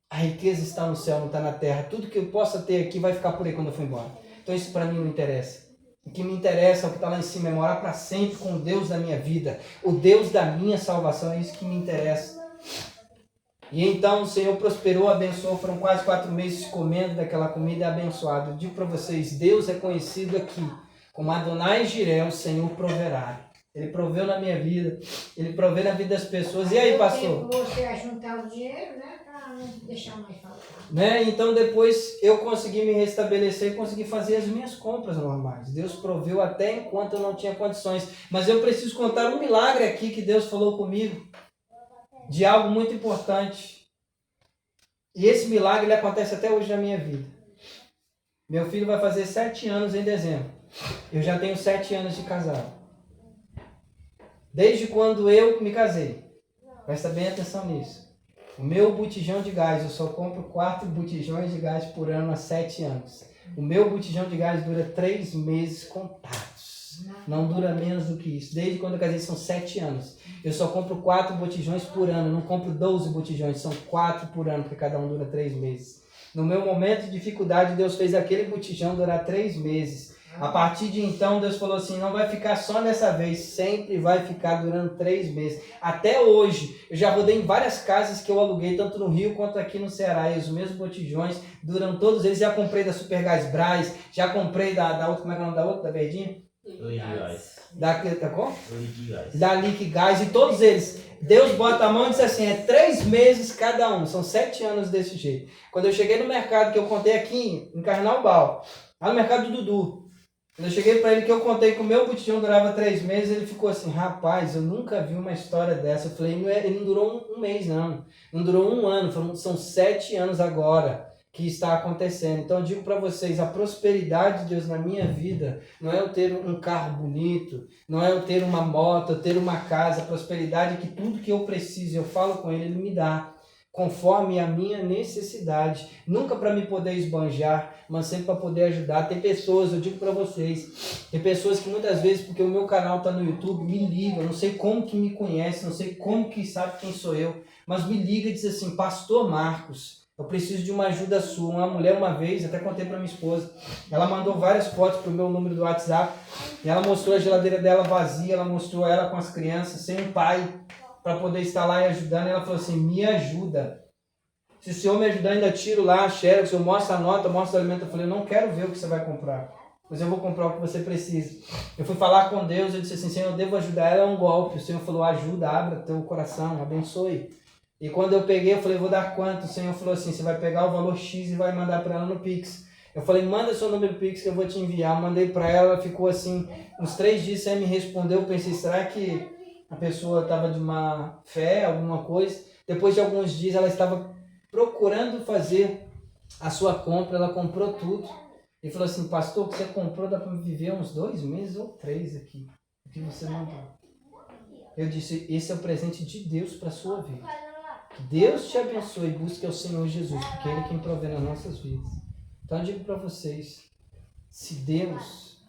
A riqueza está no céu, não está na terra. Tudo que eu possa ter aqui vai ficar por aí quando eu for embora. Então isso para mim não interessa. O que me interessa, o que está lá em cima, é morar para sempre com o Deus da minha vida. O Deus da minha salvação, é isso que me interessa. E então o Senhor prosperou, abençoou. Foram quase 4 meses comendo daquela comida abençoada. Eu digo para vocês, Deus é conhecido aqui como Adonai Jireh, o Senhor proverá. Ele proveu na minha vida, Ele proveu na vida das pessoas. E aí, pastor? Você a juntar o dinheiro, né? Para não deixar mais faltar. Né? Então depois eu consegui me restabelecer e consegui fazer as minhas compras normais. Deus proveu até enquanto eu não tinha condições. Mas eu preciso contar um milagre aqui que Deus falou comigo, de algo muito importante. E esse milagre ele acontece até hoje na minha vida. Meu filho vai fazer 7 anos em dezembro. Eu já tenho 7 anos de casado. Desde quando eu me casei. Presta bem atenção nisso. O meu botijão de gás, eu só compro 4 botijões de gás por ano há 7 anos. O meu botijão de gás dura 3 meses contados. Não dura menos do que isso. Desde quando eu casei são 7 anos. Eu só compro 4 botijões por ano. Eu não compro 12 botijões, são 4 por ano, porque cada um dura 3 meses. No meu momento de dificuldade, Deus fez aquele botijão durar 3 meses. A partir de então, Deus falou assim, não vai ficar só nessa vez, sempre vai ficar durando 3 meses. Até hoje, eu já rodei em várias casas que eu aluguei, tanto no Rio quanto aqui no Ceará, e os mesmos botijões duram todos eles. Já comprei da Supergás Brás, já comprei da outra, como é que é o nome da outra, da verdinha? Da Liquigás. E todos eles, Deus bota a mão e diz assim, é 3 meses cada um, são 7 anos desse jeito. Quando eu cheguei no mercado, que eu contei aqui em Carnaubal, lá no mercado do Dudu, quando eu cheguei para ele que eu contei que o meu botijão durava 3 meses, ele ficou assim, rapaz, eu nunca vi uma história dessa. Eu falei, ele não durou um mês não durou 1 ano, são 7 anos agora que está acontecendo. Então eu digo para vocês, a prosperidade de Deus na minha vida não é eu ter um carro bonito, não é eu ter uma moto, eu ter uma casa. A prosperidade é que tudo que eu preciso, eu falo com ele, ele me dá, conforme a minha necessidade. Nunca para me poder esbanjar, mas sempre para poder ajudar. Tem pessoas, eu digo para vocês, tem pessoas que muitas vezes, porque o meu canal está no YouTube, me ligam, não sei como que me conhece, não sei como que sabe quem sou eu, mas me liga e diz assim, Pastor Marcos, eu preciso de uma ajuda sua. Uma mulher uma vez, até contei para minha esposa, ela mandou várias fotos pro meu número do WhatsApp, e ela mostrou a geladeira dela vazia, ela mostrou ela com as crianças, sem um pai, para poder estar lá e ajudando. Ela falou assim, me ajuda. Se o senhor me ajudar, ainda tiro lá a xerox, eu mostro a nota, eu mostro o alimento. Eu falei, eu não quero ver o que você vai comprar, mas eu vou comprar o que você precisa. Eu fui falar com Deus, eu disse assim, Senhor, eu devo ajudar ela, é um golpe. O Senhor falou, ajuda, abra teu coração, abençoe. E quando eu peguei, eu falei, vou dar quanto? O Senhor falou assim, você vai pegar o valor X e vai mandar para ela no Pix. Eu falei, manda seu número Pix que eu vou te enviar. Eu mandei para ela, ela ficou assim, uns 3 dias sem me responder. Eu pensei, será que a pessoa estava de má fé, alguma coisa? Depois de alguns dias, ela estava procurando fazer a sua compra, ela comprou tudo. E falou assim, pastor, o que você comprou dá para viver uns 2 meses ou 3 aqui. O que você mandou? Eu disse, esse é o presente de Deus para a sua vida. Que Deus te abençoe e busque ao Senhor Jesus, porque Ele é quem provê nas nossas vidas. Então eu digo para vocês, se Deus,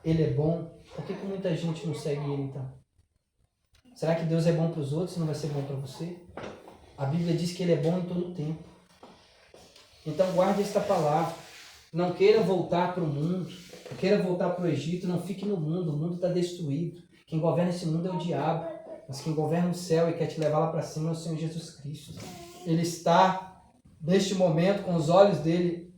Ele é bom, por que muita gente não segue Ele então? Será que Deus é bom para os outros e não vai ser bom para você? A Bíblia diz que Ele é bom em todo o tempo. Então guarde esta palavra. Não queira voltar para o mundo, não queira voltar para o Egito, não fique no mundo, o mundo está destruído. Quem governa esse mundo é o diabo. Mas quem governa o céu e quer te levar lá para cima é o Senhor Jesus Cristo. Ele está, neste momento, com os olhos dele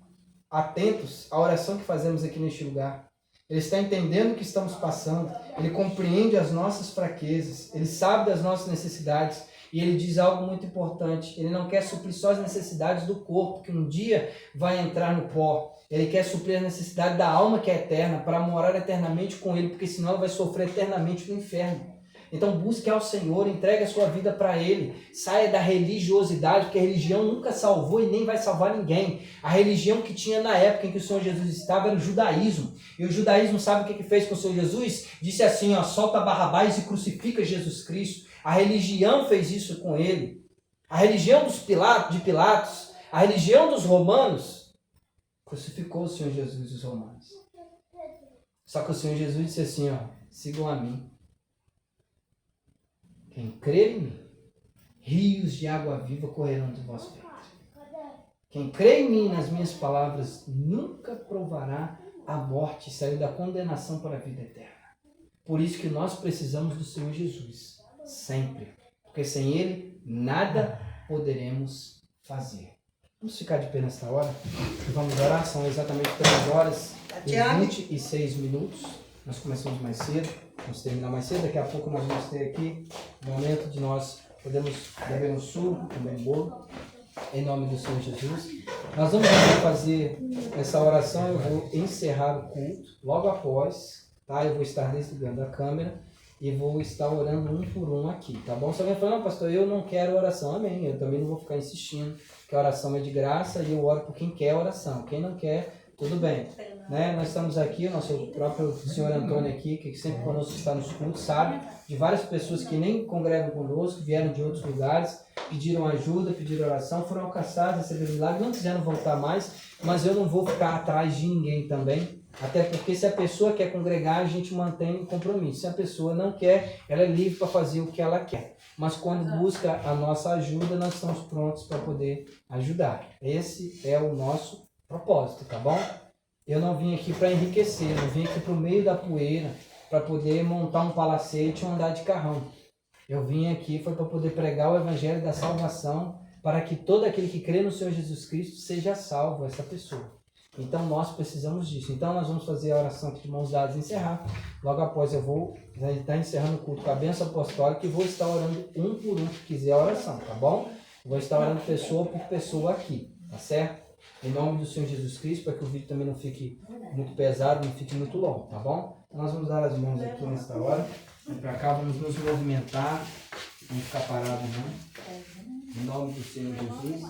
atentos à oração que fazemos aqui neste lugar. Ele está entendendo o que estamos passando. Ele compreende as nossas fraquezas. Ele sabe das nossas necessidades. E ele diz algo muito importante. Ele não quer suprir só as necessidades do corpo, que um dia vai entrar no pó. Ele quer suprir a necessidade da alma que é eterna, para morar eternamente com ele, porque senão ela vai sofrer eternamente no inferno. Então busque ao Senhor, entregue a sua vida para Ele, saia da religiosidade, porque a religião nunca salvou e nem vai salvar ninguém. A religião que tinha na época em que o Senhor Jesus estava era o judaísmo. E o judaísmo sabe o que fez com o Senhor Jesus? Disse assim, ó, solta Barrabás e crucifica Jesus Cristo. A religião fez isso com ele. A religião de Pilatos, a religião dos romanos, crucificou o Senhor Jesus e os romanos. Só que o Senhor Jesus disse assim, ó, sigam a mim. Quem crer em mim, rios de água viva correrão do vosso peito. Quem crê em mim, nas minhas palavras, nunca provará a morte e sair da condenação para a vida eterna. Por isso que nós precisamos do Senhor Jesus, sempre. Porque sem Ele, nada poderemos fazer. Vamos ficar de pé nesta hora e vamos orar. São exatamente 3 horas e 26 minutos. Nós começamos mais cedo, vamos terminar mais cedo. Daqui a pouco nós vamos ter aqui o momento de nós podemos beber um suco, comer um bolo, em nome do Senhor Jesus. Nós vamos fazer essa oração, eu vou encerrar o culto logo após, tá? Eu vou estar desligando a câmera e vou estar orando um por um aqui, tá bom? Se alguém falar, não, pastor, eu não quero oração, amém. Eu também não vou ficar insistindo, que a oração é de graça e eu oro por quem quer oração. Quem não quer, tudo bem. Né? Nós estamos aqui, o nosso próprio senhor Antônio aqui, que sempre conosco está nos cultos, sabe? De várias pessoas que nem congregam conosco, vieram de outros lugares, pediram ajuda, pediram oração, foram alcançados, receberam milagre, não quiseram voltar mais, mas eu não vou ficar atrás de ninguém também, até porque se a pessoa quer congregar, a gente mantém o compromisso. Se a pessoa não quer, ela é livre para fazer o que ela quer. Mas quando busca a nossa ajuda, nós estamos prontos para poder ajudar. Esse é o nosso propósito, tá bom? Eu não vim aqui para enriquecer, eu vim aqui para o meio da poeira, para poder montar um palacete ou andar de carrão. Eu vim aqui foi para poder pregar o evangelho da salvação, para que todo aquele que crê no Senhor Jesus Cristo seja salvo, essa pessoa. Então nós precisamos disso. Então nós vamos fazer a oração aqui de mãos dadas e encerrar. Logo após eu vou estar encerrando o culto com a bênção apostólica e vou estar orando um por um que quiser a oração, tá bom? Vou estar orando pessoa por pessoa aqui, tá certo? Em nome do Senhor Jesus Cristo, para que o vídeo também não fique muito pesado, não fique muito longo, tá bom? Então nós vamos dar as mãos aqui nesta hora. Vem para cá, vamos nos movimentar. Não ficar parado, não. Em nome do Senhor Jesus.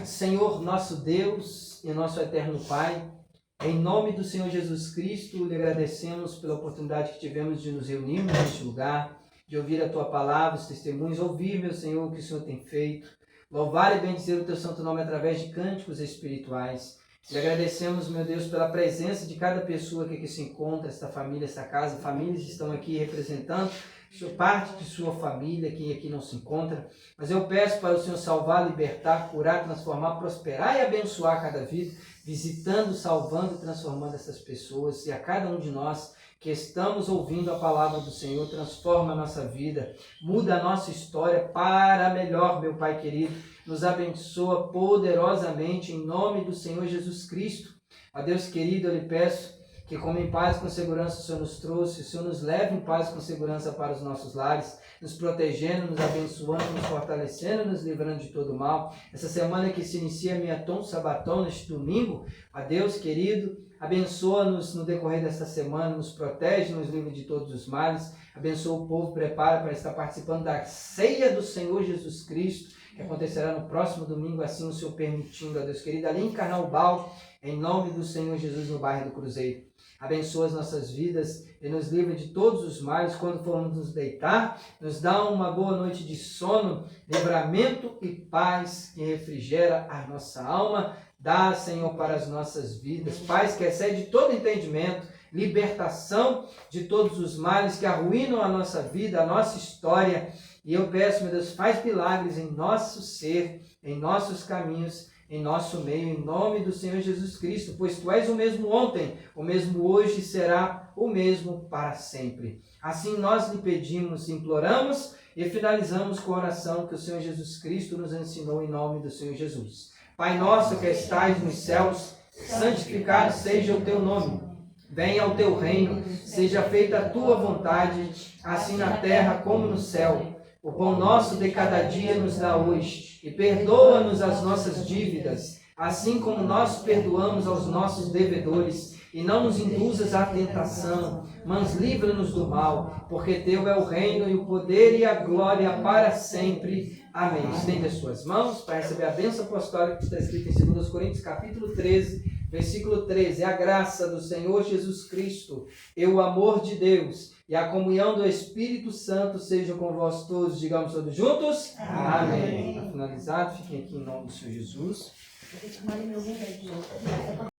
Senhor, nosso Deus e nosso eterno Pai, em nome do Senhor Jesus Cristo, lhe agradecemos pela oportunidade que tivemos de nos reunirmos neste lugar, de ouvir a Tua palavra, os testemunhos, ouvir, meu Senhor, o que o Senhor tem feito, louvar e bendizer o Teu santo nome através de cânticos espirituais. Lhe agradecemos, meu Deus, pela presença de cada pessoa que aqui se encontra, esta família, esta casa, famílias que estão aqui representando parte de sua família, que aqui não se encontra. Mas eu peço para o Senhor salvar, libertar, curar, transformar, prosperar e abençoar cada vida, visitando, salvando e transformando essas pessoas. E a cada um de nós que estamos ouvindo a palavra do Senhor, transforma a nossa vida, muda a nossa história para melhor, meu Pai querido. Nos abençoa poderosamente em nome do Senhor Jesus Cristo. A Deus querido, eu lhe peço que como em paz e com segurança o Senhor nos trouxe, o Senhor nos leve em paz e com segurança para os nossos lares, nos protegendo, nos abençoando, nos fortalecendo, nos livrando de todo mal. Essa semana que se inicia Miaton Sabaton, neste domingo, a Deus querido, abençoa-nos no decorrer desta semana, nos protege, nos livra de todos os males, abençoa o povo, prepara para estar participando da ceia do Senhor Jesus Cristo, que acontecerá no próximo domingo, assim o Senhor permitindo, a Deus querido, ali em Carnaubal, em nome do Senhor Jesus, no bairro do Cruzeiro. Abençoa as nossas vidas e nos livra de todos os males. Quando formos nos deitar, nos dá uma boa noite de sono, livramento e paz que refrigera a nossa alma. Dá, Senhor, para as nossas vidas, paz que excede todo entendimento, libertação de todos os males que arruinam a nossa vida, a nossa história. E eu peço, meu Deus, faz milagres em nosso ser, em nossos caminhos, em nosso meio, em nome do Senhor Jesus Cristo, pois Tu és o mesmo ontem, o mesmo hoje e será o mesmo para sempre. Assim nós lhe pedimos, imploramos e finalizamos com a oração que o Senhor Jesus Cristo nos ensinou em nome do Senhor Jesus. Pai nosso que estais nos céus, santificado seja o Teu nome. Venha o Teu reino, seja feita a Tua vontade, assim na terra como no céu. O pão nosso de cada dia nos dá hoje, e perdoa-nos as nossas dívidas, assim como nós perdoamos aos nossos devedores. E não nos induzas à tentação, mas livra-nos do mal, porque Teu é o reino e o poder e a glória para sempre. Amém. Estende as suas mãos para receber a bênção apostólica que está escrita em 2 Coríntios, capítulo 13, versículo 13. A graça do Senhor Jesus Cristo e o amor de Deus e a comunhão do Espírito Santo seja com vós todos. Digamos todos juntos. Amém. Está finalizado. Fiquem aqui em nome do Senhor Jesus.